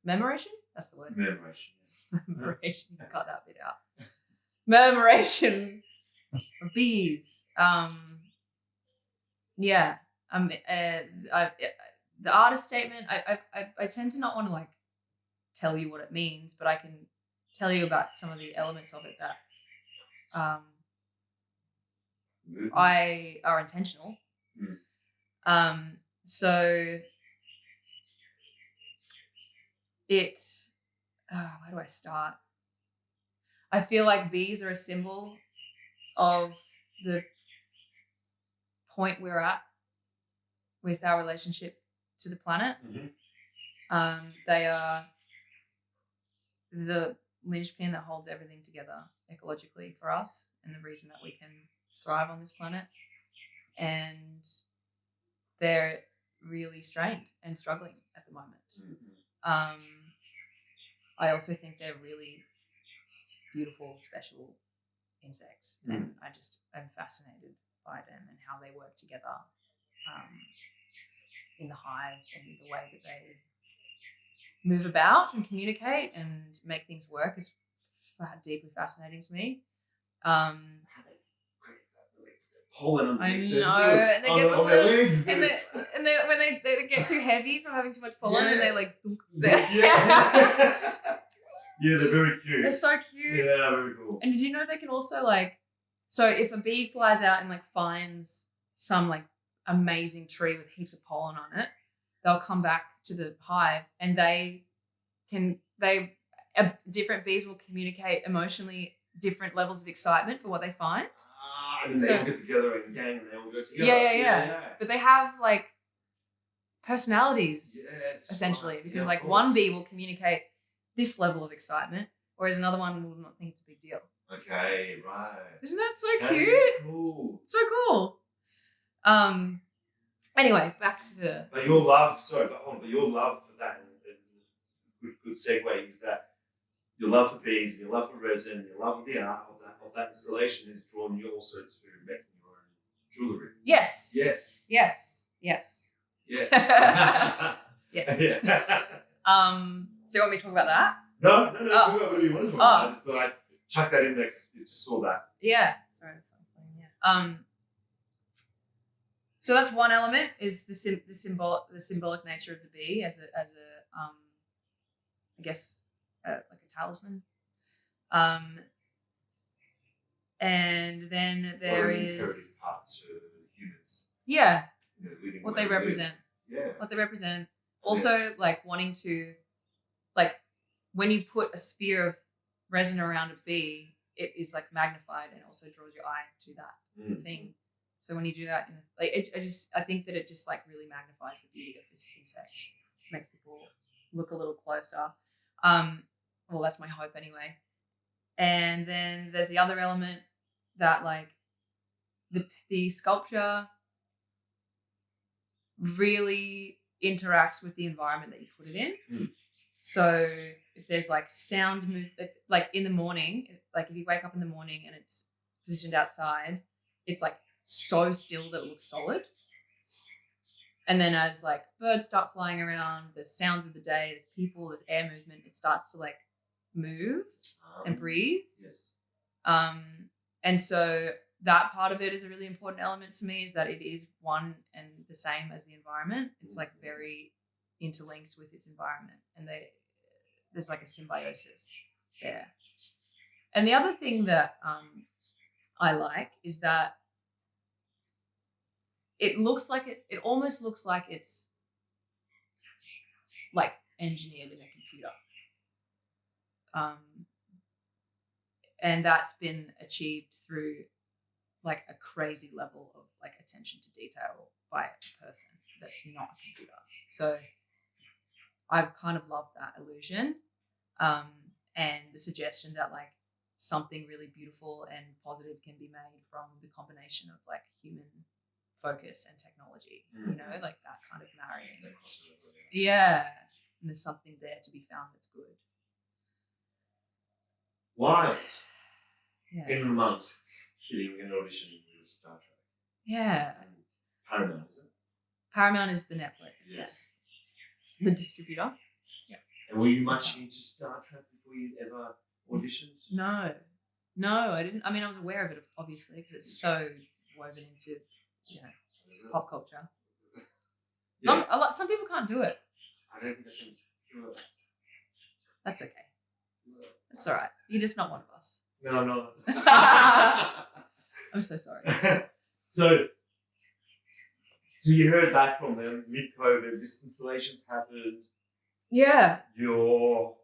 Speaker 1: Murmuration? That's the word.
Speaker 2: Murmuration, yes.
Speaker 1: Murmuration. Cut that bit out. Murmuration of bees. Yeah. The artist statement, I tend to not want to like tell you what it means, but I can tell you about some of the elements of it that are intentional. So it's where do I start? I feel like bees are a symbol of the point we're at with our relationship to the planet. They are the linchpin that holds everything together ecologically for us, and the reason that we can thrive on this planet. And they're really strained and struggling at the moment. I also think they're really beautiful, special insects, and I'm fascinated by them and how they work together in the hive and the way that they move about and communicate and make things work is deeply fascinating to me.
Speaker 2: Pollen on
Speaker 1: I
Speaker 2: their
Speaker 1: know, and they get
Speaker 2: on their legs,
Speaker 1: and when they get too heavy from having too much pollen, and they like
Speaker 2: yeah, they're very cute.
Speaker 1: They're so cute.
Speaker 2: Yeah, they're very cool.
Speaker 1: And did you know they can also like, so if a bee flies out and like finds some like amazing tree with heaps of pollen on it, they'll come back to the hive and different bees will communicate emotionally different levels of excitement for what they find.
Speaker 2: And then they all get together in a gang and they all go together.
Speaker 1: Yeah. But they have like personalities, essentially, because like one bee will communicate this level of excitement, whereas another one will not think it's a big deal.
Speaker 2: Okay, right.
Speaker 1: Isn't that so cute?
Speaker 2: That is cool.
Speaker 1: So cool. Anyway, back to the.
Speaker 2: But your love, but your love for that, and good segue is that your love for bees, and your love for resin, your love of the art of that installation has drawn you also to making your own jewellery.
Speaker 1: Yes.
Speaker 2: Yes.
Speaker 1: Yes. Yes.
Speaker 2: Yes.
Speaker 1: Yes.
Speaker 2: Yeah.
Speaker 1: So you want me to talk about that?
Speaker 2: No. Talk about whatever you want to talk about. I just thought I'd chuck that in next. You just saw that.
Speaker 1: Yeah. Sorry, that's something. Yeah. So that's one element is the symbolic nature of the bee as a I guess like a talisman. And then there is
Speaker 2: part to humans.
Speaker 1: Yeah.
Speaker 2: You know,
Speaker 1: what they represent.
Speaker 2: Yeah.
Speaker 1: What they represent. Also, like wanting to, like when you put a sphere of resin around a bee, it is like magnified and also draws your eye to that thing. So when you do that, like I think that it just like really magnifies the beauty of this insect, makes people look a little closer. Well, that's my hope anyway. And then there's the other element that like the sculpture really interacts with the environment that you put it in. So if there's like sound move, like in the morning, like if you wake up in the morning and it's positioned outside, it's like so still that it looks solid. And then as like birds start flying around, there's sounds of the day, there's people, there's air movement, it starts to like move and breathe.
Speaker 2: Yes.
Speaker 1: And so that part of it is a really important element to me, is that it is one and the same as the environment. It's like very interlinked with its environment, and there's like a symbiosis there. And the other thing that I like is that it almost looks like it's like engineered in a computer. And that's been achieved through like a crazy level of like attention to detail by a person that's not a computer. So I kind of love that illusion. and the suggestion that like something really beautiful and positive can be made from the combination of like human focus and technology, like that kind of marrying. Yeah. And there's something there to be found that's good.
Speaker 2: Wild.
Speaker 1: Yeah.
Speaker 2: In amongst getting an audition with Star Trek.
Speaker 1: Yeah.
Speaker 2: And Paramount, is it?
Speaker 1: Paramount is the network.
Speaker 2: Yes.
Speaker 1: The distributor. Yeah.
Speaker 2: And were you much into Star Trek before you ever auditioned?
Speaker 1: No, I didn't. I mean, I was aware of it, obviously, because it's so woven into, pop culture. Yeah. Some people can't do it.
Speaker 2: I don't think I can do it.
Speaker 1: That's okay. That's all right. You're just not one of us.
Speaker 2: No, I'm not.
Speaker 1: I'm so sorry.
Speaker 2: So you heard back from them mid-COVID. This installations happened.
Speaker 1: Yeah.
Speaker 2: You're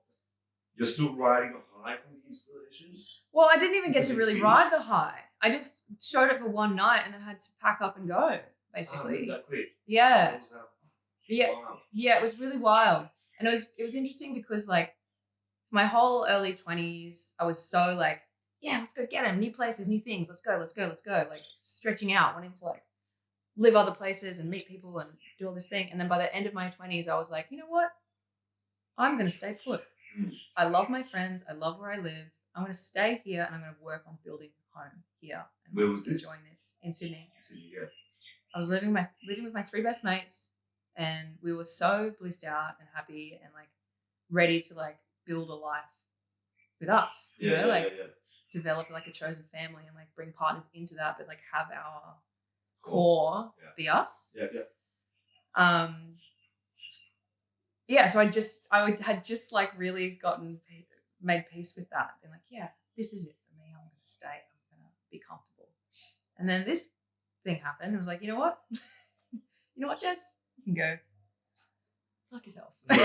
Speaker 2: still riding a high from the installations?
Speaker 1: Well, I didn't even get to really ride the high. I just showed up for one night and then had to pack up and go, basically.
Speaker 2: That quick?
Speaker 1: Yeah.
Speaker 2: Yeah.
Speaker 1: Wow. Yeah, it was really wild. And it was interesting because like my whole early 20s, I was so like, yeah, let's go get them. New places, new things. Let's go. Like stretching out, wanting to like live other places and meet people and do all this thing. And then by the end of my 20s, I was like, you know what? I'm going to stay put. I love my friends. I love where I live. I'm going to stay here and I'm going to work on building home here. And
Speaker 2: where was this?
Speaker 1: Enjoying this in Sydney.
Speaker 2: Sydney, yeah.
Speaker 1: I was living with my 3 best mates, and we were so blissed out and happy and like ready to like build a life with us. Develop like a chosen family and like bring partners into that, but like have our core be us. So I had just like really made peace with that and like, yeah, this is it for me. I'm going to stay. I'm going to be comfortable. And then this thing happened. I was like, you know what, Jess, you can go fuck yourself. We're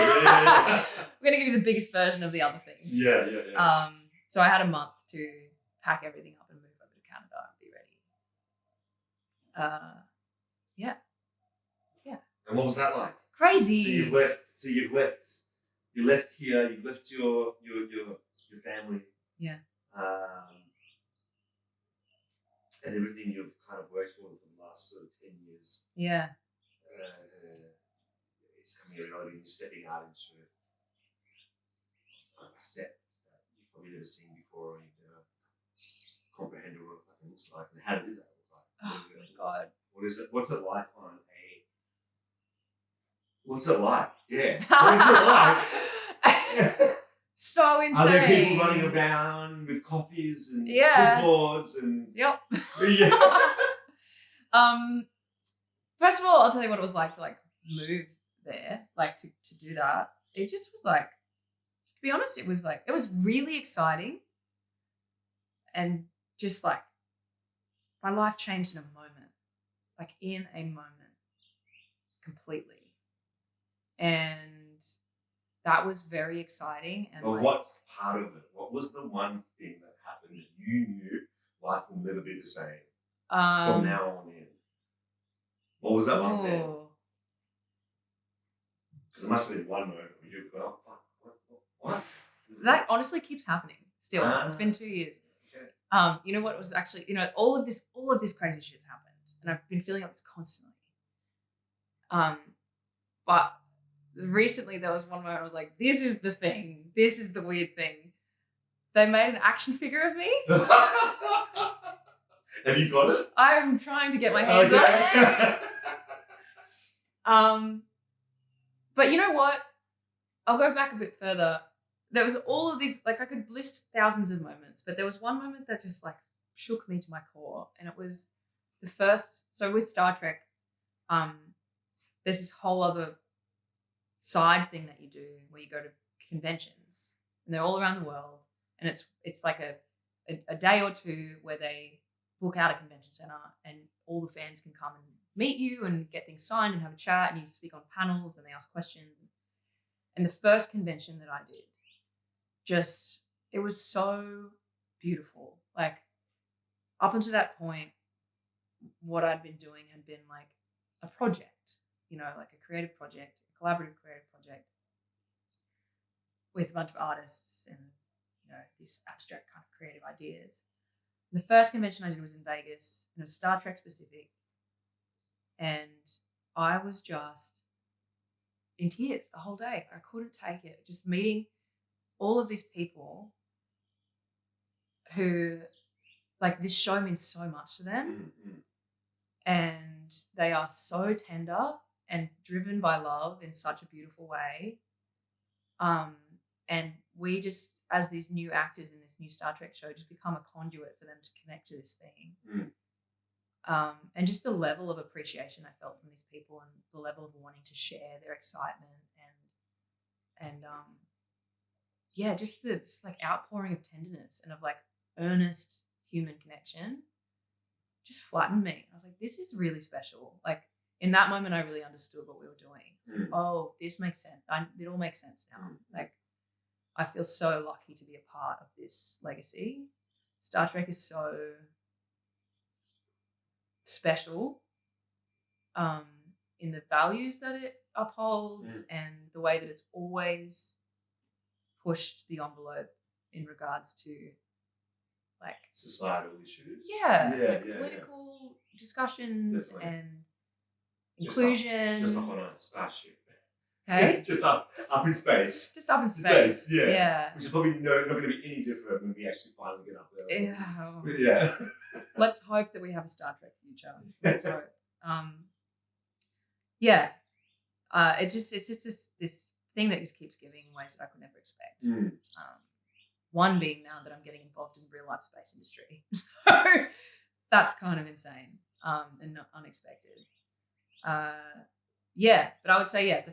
Speaker 1: going to give you the biggest version of the other thing.
Speaker 2: Yeah.
Speaker 1: So I had a month to pack everything up and move over to Canada and be ready. Yeah.
Speaker 2: And what was that like?
Speaker 1: Crazy.
Speaker 2: So you've left here. You've left your family.
Speaker 1: Yeah.
Speaker 2: And everything you've kind of worked for the last sort of 10 years.
Speaker 1: Yeah.
Speaker 2: It's coming out and you're stepping out into a step that you've probably never seen before, or you've never comprehended what it looks like. And how did that look like?
Speaker 1: Oh my God.
Speaker 2: What is it? What's it like on a? What's it like? Yeah. What's it like?
Speaker 1: So insane.
Speaker 2: Are there people running around with coffees and clipboards and?
Speaker 1: Yep.
Speaker 2: Yeah.
Speaker 1: First of all, I'll tell you what it was like to like move there, like to do that. It just was like, to be honest, it was really exciting, and just like my life changed in a moment, completely. And that was very exciting. And
Speaker 2: but what's part of it? What was the one thing that happened that you knew life will never be the same from now on in? What was that one thing? Because there must have been one moment where you've gone, what?
Speaker 1: That honestly keeps happening still. It's been 2 years. Okay. You know what was actually, all of this crazy shit's happened, and I've been feeling like this constantly. But recently there was one moment I was like, this is the thing. This is the weird thing. They made an action figure of me.
Speaker 2: Have you got it?
Speaker 1: I'm trying to get my hands on it. But you know what? I'll go back a bit further. There was all of these, like I could list thousands of moments, but there was one moment that just like shook me to my core. And it was the first, so with Star Trek, there's this whole other side thing that you do where you go to conventions, and they're all around the world, and it's like a day or two where they book out a convention center and all the fans can come and meet you and get things signed and have a chat, and you speak on panels and they ask questions. And the first convention that I did, it was so beautiful. Like up until that point, what I'd been doing had been like a project, like a creative project, a collaborative creative project with a bunch of artists and this abstract kind of creative ideas. And the first convention I did was in Vegas, and it was Star Trek specific, and I was just in tears the whole day. I couldn't take it. Just meeting all of these people who, like, this show means so much to them, and they are so tender and driven by love in such a beautiful way. And we just, as these new actors in this new Star Trek show, just become a conduit for them to connect to this thing. And just the level of appreciation I felt from these people, and the level of wanting to share their excitement, and yeah, just this like outpouring of tenderness and of like earnest human connection just flattened me. I was like, this is really special. Like, in that moment, I really understood what we were doing. Like, oh, this makes sense. It all makes sense now. Like, I feel so lucky to be a part of this legacy. Star Trek is so special in the values that it upholds and the way that it's always pushed the envelope in regards to like
Speaker 2: societal issues.
Speaker 1: Political discussions and inclusion.
Speaker 2: Just up on a starship.
Speaker 1: Okay.
Speaker 2: just up in space.
Speaker 1: Just up in space.
Speaker 2: Yeah. Which is probably not going to be any different when we actually finally get up there.
Speaker 1: Yeah. Let's hope that we have a Star Trek future. Let's hope. It's just this thing that just keeps giving in ways that I could never expect. One being now that I'm getting involved in real life space industry, so that's kind of insane and not unexpected. But I would say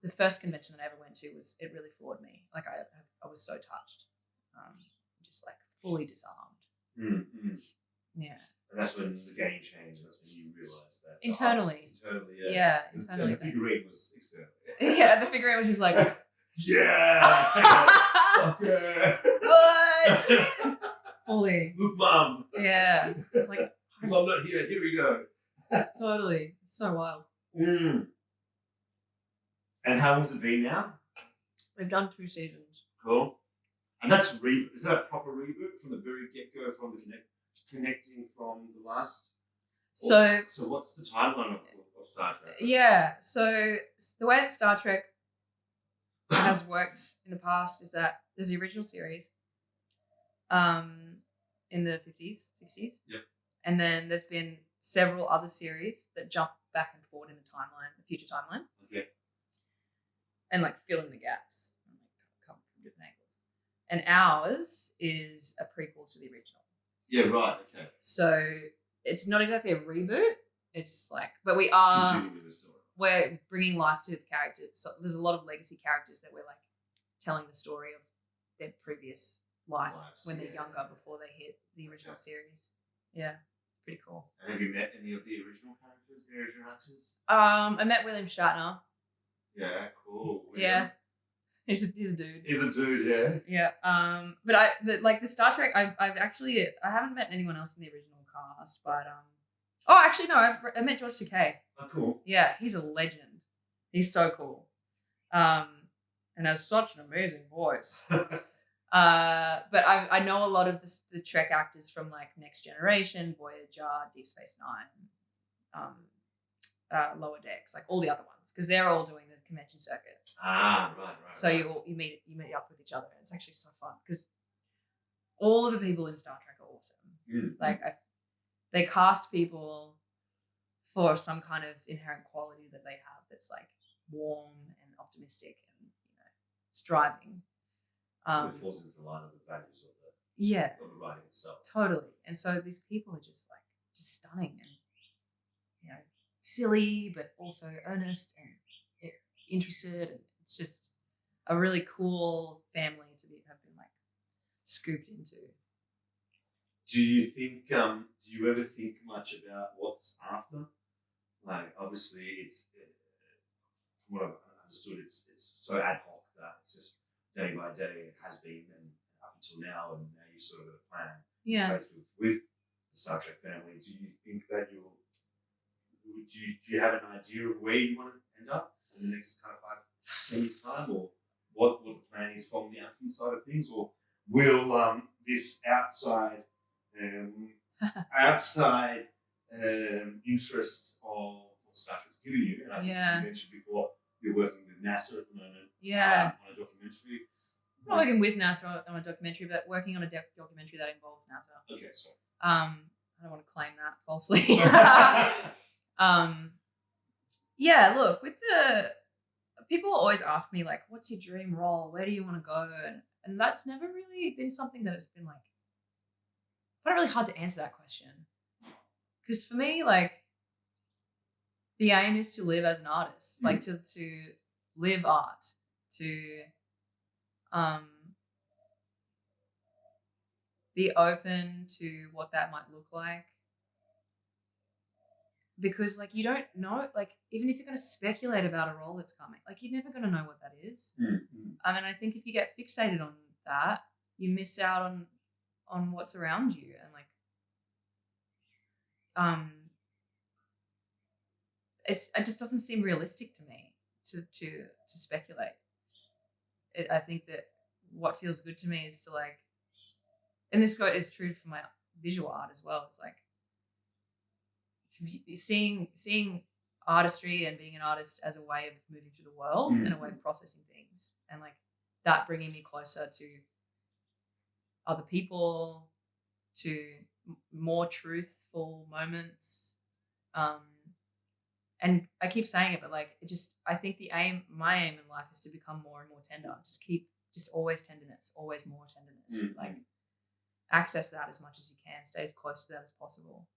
Speaker 1: the first convention that I ever went to it really floored me. Like I was so touched, just like fully disarmed. Yeah.
Speaker 2: And that's when the game changed. That's when you realised that
Speaker 1: internally.
Speaker 2: Yeah.
Speaker 1: Internally.
Speaker 2: And the figurine was external.
Speaker 1: Yeah, the figurine was just like.
Speaker 2: Yeah. Okay.
Speaker 1: What? Fully.
Speaker 2: Look, Mum.
Speaker 1: Yeah. Like
Speaker 2: if I'm not here we go.
Speaker 1: Totally. So wild.
Speaker 2: And how long has it been now?
Speaker 1: We've done 2 seasons.
Speaker 2: Cool. And that's is that a proper reboot from the very get-go, from the connecting from the last? So what's the timeline of Star Trek?
Speaker 1: Yeah. So the way that Star Trek has worked in the past is that there's the original series in the 50s, 60s.
Speaker 2: Yep.
Speaker 1: And then there's been several other series that jump back and forward in the timeline, the future timeline.
Speaker 2: Okay.
Speaker 1: And like fill in the gaps and like come from different angles. And ours is a prequel to the original.
Speaker 2: Yeah, right, okay.
Speaker 1: So it's not exactly a reboot. It's like, but we are
Speaker 2: continuing the story.
Speaker 1: We're bringing life to the characters. So there's a lot of legacy characters that we're like telling the story of their previous lives when they're younger before they hit the original series. Yeah, it's pretty cool.
Speaker 2: And have you met any of the original characters, the original actors?
Speaker 1: I met William Shatner.
Speaker 2: Yeah, cool.
Speaker 1: Yeah, he's a dude.
Speaker 2: He's a dude, yeah.
Speaker 1: Yeah. But the Star Trek, I haven't met anyone else in the original cast, but oh, actually no, I met George Takei.
Speaker 2: Oh, cool.
Speaker 1: Yeah, he's a legend. He's so cool. And has such an amazing voice. But I know a lot of the Trek actors from like Next Generation, Voyager, Deep Space Nine, Lower Decks, like all the other ones, because they're all doing the convention circuit.
Speaker 2: Right.
Speaker 1: So you meet up with each other, and it's actually so fun because all of the people in Star Trek are awesome. Like they cast people for some kind of inherent quality that they have that's like warm and optimistic and striving.
Speaker 2: It falls into the line of the values of the writing itself.
Speaker 1: Totally. And so these people are just stunning and silly, but also earnest and interested, and it's just a really cool family to have been like scooped into.
Speaker 2: Do you think? Do you ever think much about what's after? Like, obviously, it's from what I've understood, it's so ad hoc that it's just day by day. It has been, and up until now, and now you sort of got a plan in place with the Star Trek family. Do you think that do you have an idea of where you want to end up in the next kind of 5-10 years time, or what the plan is from the acting side of things, or will this outside interest of what Star Trek's giving you, and I think you mentioned before you're working with NASA at the moment on a documentary.
Speaker 1: I'm not working with NASA on a documentary, but working on a documentary that involves NASA.
Speaker 2: Okay, sorry.
Speaker 1: I don't want to claim that falsely. Yeah, look, with the people always ask me like, what's your dream role? Where do you want to go? And that's never really been something that it's been like, I find it really hard to answer that question. Because for me, like, the aim is to live as an artist, like to live art, to be open to what that might look like. Because like you don't know, like even if you're going to speculate about a role that's coming, like you're never going to know what that is. I mean, I think if you get fixated on that, you miss out on what's around you, and like it just doesn't seem realistic to me to speculate. I think that what feels good to me is to like, and this is true for my visual art as well. It's like seeing artistry and being an artist as a way of moving through the world and a way of processing things, and like that bringing me closer to other people, to more truthful moments. And I keep saying it, but like I think my aim in life is to become more and more tender. Just always tenderness, always more tenderness. Like access that as much as you can, stay as close to that as possible.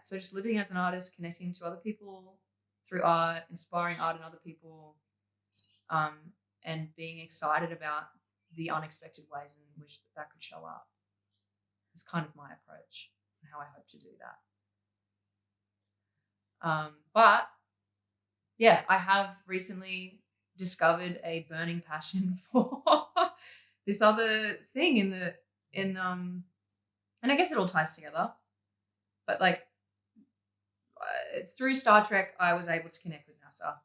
Speaker 1: So just living as an artist, connecting to other people through art, inspiring art in other people, and being excited about the unexpected ways in which that could show up. It's kind of my approach and how I hope to do that. But yeah, I have recently discovered a burning passion for this other thing and I guess it all ties together. But like through Star Trek, I was able to connect with NASA,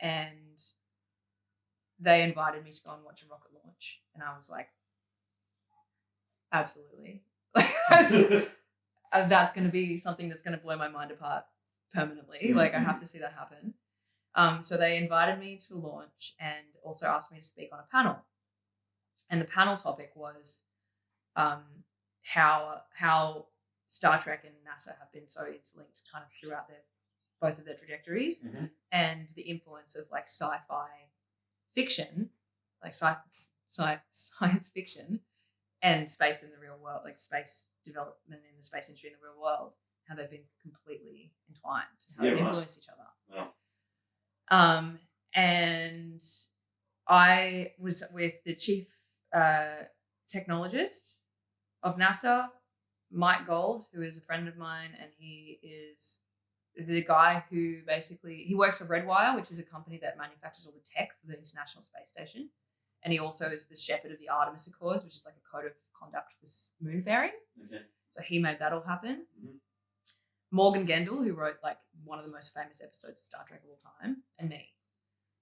Speaker 1: and they invited me to go and watch a rocket launch, and I was like, absolutely. That's going to be something that's going to blow my mind apart permanently. Like I have to see that happen. So they invited me to a launch and also asked me to speak on a panel. And the panel topic was how Star Trek and NASA have been so interlinked kind of throughout both of their trajectories, and the influence of like sci-fi fiction, like science fiction, and space in the real world, like space development in the space industry in the real world, how they've been completely entwined, how they influence each other. Wow. And I was with the chief technologist of NASA, Mike Gold, who is a friend of mine, and he is the guy who basically, he works for Redwire, which is a company that manufactures all the tech for the International Space Station. And he also is the shepherd of the Artemis Accords, which is like a code of conduct for moonfaring. Okay. So he made that all happen. Morgan Gendel, who wrote like one of the most famous episodes of Star Trek of all time, and me.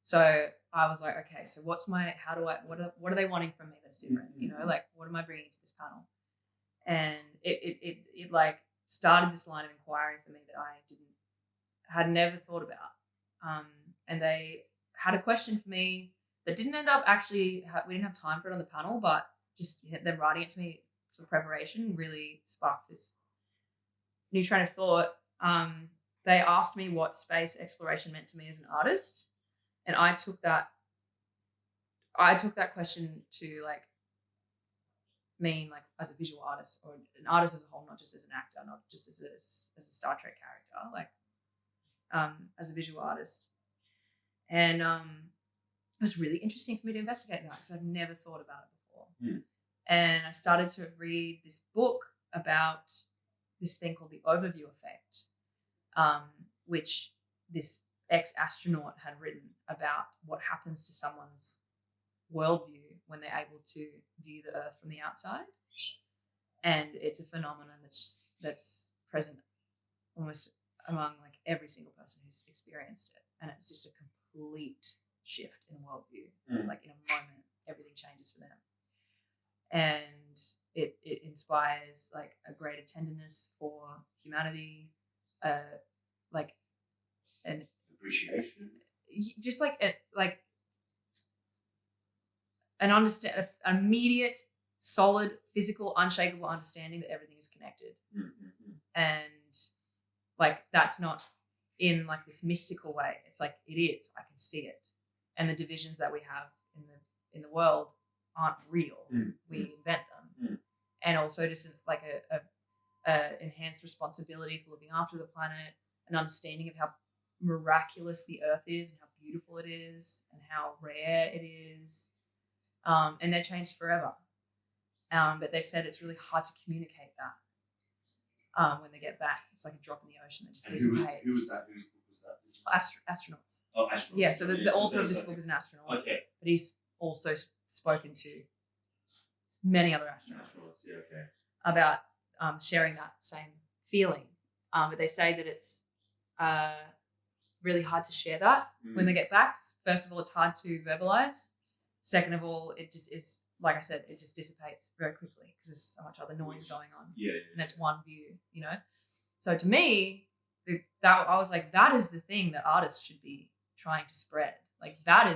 Speaker 1: So I was like, okay, so what are they wanting from me that's different? You know, like what am I bringing to this panel? And it like started this line of inquiry for me that I had never thought about. And they had a question for me that didn't end up actually, we didn't have time for it on the panel, but just them writing it to me for preparation really sparked this new train of thought. They asked me what space exploration meant to me as an artist, and I took that question to like mean like as a visual artist, or an artist as a whole, not just as an actor, not just as a Star Trek character, like as a visual artist. And it was really interesting for me to investigate that because I've never thought about it before. And I started to read this book about this thing called the overview effect, which this ex-astronaut had written about what happens to someone's worldview when they're able to view the Earth from the outside. And it's a phenomenon that's present almost among like every single person who's experienced it, and it's just a complete shift in worldview. Like in a moment, everything changes for them, and it inspires like a greater tenderness for humanity, like an
Speaker 2: appreciation,
Speaker 1: just like an immediate, solid, physical, unshakable understanding that everything is connected, and like that's not in like this mystical way. It's like it is. I can see it, and the divisions that we have in the world aren't real. We invent them, and also just like a enhanced responsibility for looking after the planet, an understanding of how miraculous the Earth is and how beautiful it is and how rare it is, and they're changed forever. But they've said it's really hard to communicate that when they get back. It's like a drop in the ocean that just dissipates.
Speaker 2: Who was that? Whose book was that?
Speaker 1: Astronauts.
Speaker 2: Oh, astronauts.
Speaker 1: Yeah, so the author of this book is an astronaut.
Speaker 2: Okay.
Speaker 1: But he's also spoken to many other astronauts.
Speaker 2: Yeah, okay.
Speaker 1: About sharing that same feeling. But they say that it's really hard to share that when they get back. First of all, it's hard to verbalize. Second of all, it just is, like I said, it just dissipates very quickly because there's so much other noise going on.
Speaker 2: Yeah.
Speaker 1: And that's one view, you know? So to me, I was like, that is the thing that artists should be trying to spread. Like that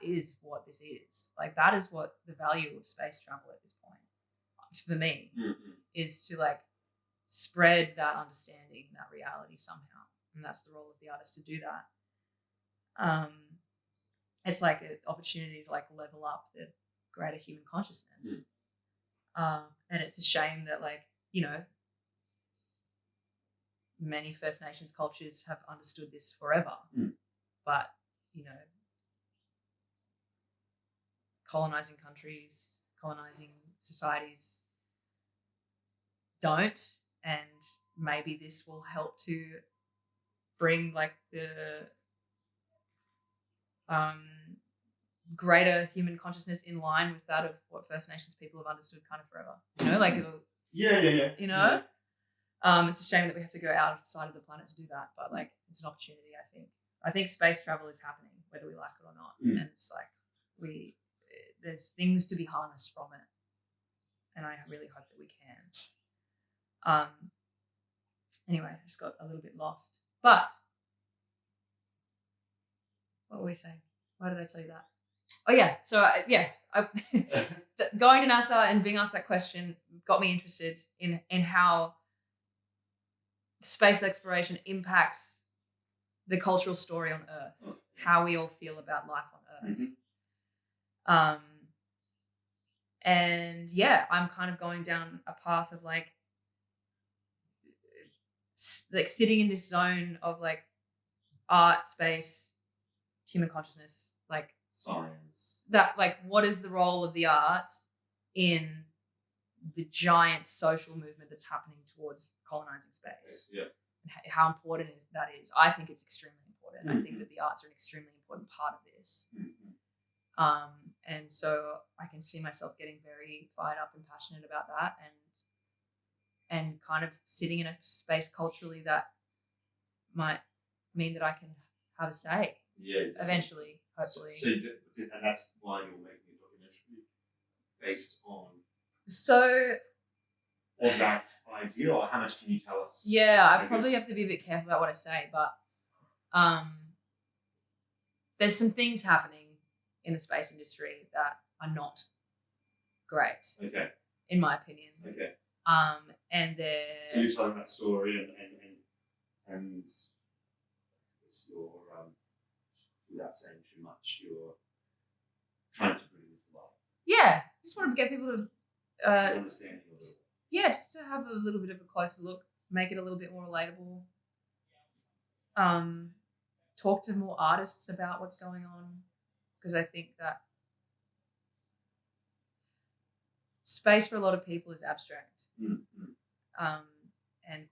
Speaker 1: is what this is. Like that is what the value of space travel at this point, for me, is to like spread that understanding, that reality somehow. And that's the role of the artist to do that. It's like an opportunity to like level up the greater human consciousness. And it's a shame that like, you know, many First Nations cultures have understood this forever. But, you know, colonizing countries, colonizing societies don't, and maybe this will help to bring like the greater human consciousness in line with that of what First Nations people have understood kind of forever. You know, like it'll,
Speaker 2: yeah.
Speaker 1: You know, it's a shame that we have to go outside of the planet to do that, but like it's an opportunity. I think space travel is happening whether we like it or not, and it's like there's things to be harnessed from it, and I really hope that we can. Anyway, I just got a little bit lost. But what were we saying? Why did I tell you that? Oh yeah, so going to NASA and being asked that question got me interested in how space exploration impacts the cultural story on Earth, how we all feel about life on Earth. And yeah, I'm kind of going down a path of like sitting in this zone of like art, space, human consciousness, like
Speaker 2: science.
Speaker 1: That like what is the role of the arts in the giant social movement that's happening towards colonizing space?
Speaker 2: Yeah.
Speaker 1: And how important that is. I think it's extremely important. I think that the arts are an extremely important part of this. And so I can see myself getting very fired up and passionate about that, and kind of sitting in a space culturally that might mean that I can have a say. Yeah. Eventually, hopefully.
Speaker 2: So and that's why you're making a documentary based on that idea, or how much can you tell us?
Speaker 1: Yeah, I probably have to be a bit careful about what I say, but there's some things happening in the space industry that are not great. Okay. In my opinion.
Speaker 2: Okay.
Speaker 1: And they're...
Speaker 2: So you're telling that story and you're without saying too much, you're trying to bring it to life.
Speaker 1: Yeah, just want to get people to
Speaker 2: understand it a little.
Speaker 1: Yeah, just to have a little bit of a closer look, make it a little bit more relatable. Talk to more artists about what's going on, because I think that space for a lot of people is abstract, and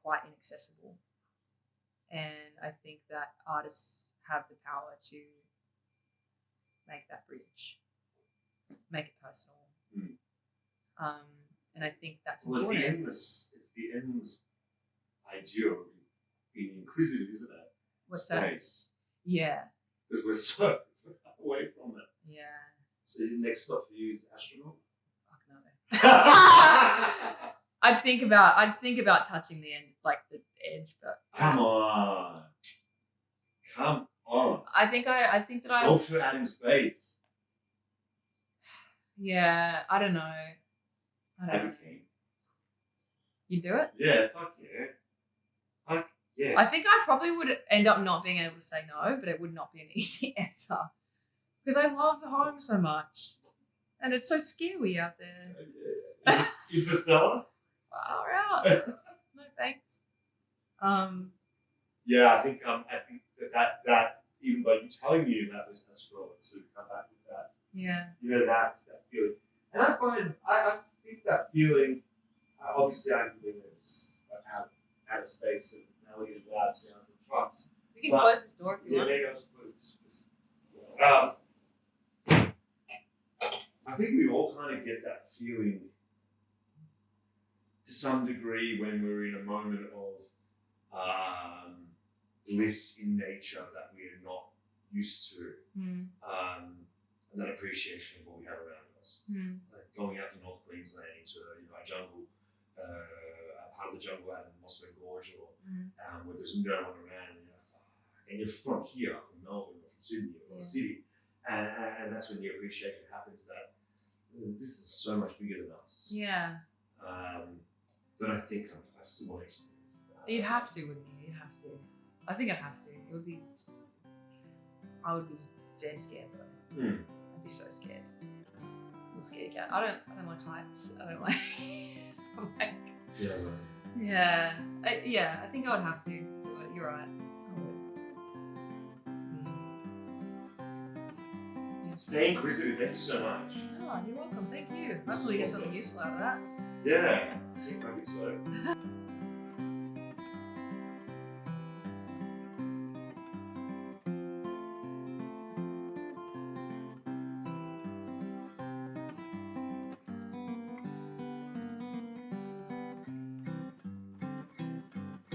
Speaker 1: quite inaccessible. And I think that artists have the power to make that bridge, make it personal. And I think that's important.
Speaker 2: It's the endless idea of being inquisitive, isn't it?
Speaker 1: What's that?
Speaker 2: Space.
Speaker 1: Yeah.
Speaker 2: Because we're so away from it.
Speaker 1: Yeah.
Speaker 2: So the next stop for you is astronaut?
Speaker 1: Fuck no. I'd think about touching the end, like the edge, but
Speaker 2: Come on.
Speaker 1: I think that
Speaker 2: Sculpture out in space.
Speaker 1: Yeah, I don't know.
Speaker 2: I'd be keen.
Speaker 1: You do it?
Speaker 2: Yeah, fuck yeah. Fuck yes.
Speaker 1: I think I probably would end up not being able to say no, but it would not be an easy answer. Because I love home so much. And it's so scary out there.
Speaker 2: Interstellar?
Speaker 1: Far out. No thanks.
Speaker 2: Yeah, I think that even by you telling me about this asteroids, to come back with that.
Speaker 1: Yeah.
Speaker 2: You know, that feeling. And I think that feeling, obviously I'm living out of space and now we get loud sounds and trucks.
Speaker 1: We can close this door if you want.
Speaker 2: Yeah, maybe I'll just put it. I think we all kind of get that feeling to some degree when we're in a moment of bliss in nature that we are not used to, and that appreciation of what we have around us. Like going out to North Queensland into a jungle, a part of the jungle out in Mossman Gorge, or where there's no one around, and you're from here, from Melbourne or from Sydney or the city, and that's when the appreciation happens that this is so much bigger than us.
Speaker 1: Yeah.
Speaker 2: But I think I still want to experience that.
Speaker 1: You'd have to, wouldn't you? You'd have to. I think I'd have to. It would be. I would be dead scared though. I'd be so scared. I'm a scared cat. I don't like heights. I don't like. I'm like.
Speaker 2: Yeah. Right.
Speaker 1: Yeah. I think I would have to do it. You're right. I would.
Speaker 2: Stay inquisitive. Thank you so much.
Speaker 1: Oh, you're welcome. Thank you. Hopefully you get something useful out of that.
Speaker 2: Yeah, I think so.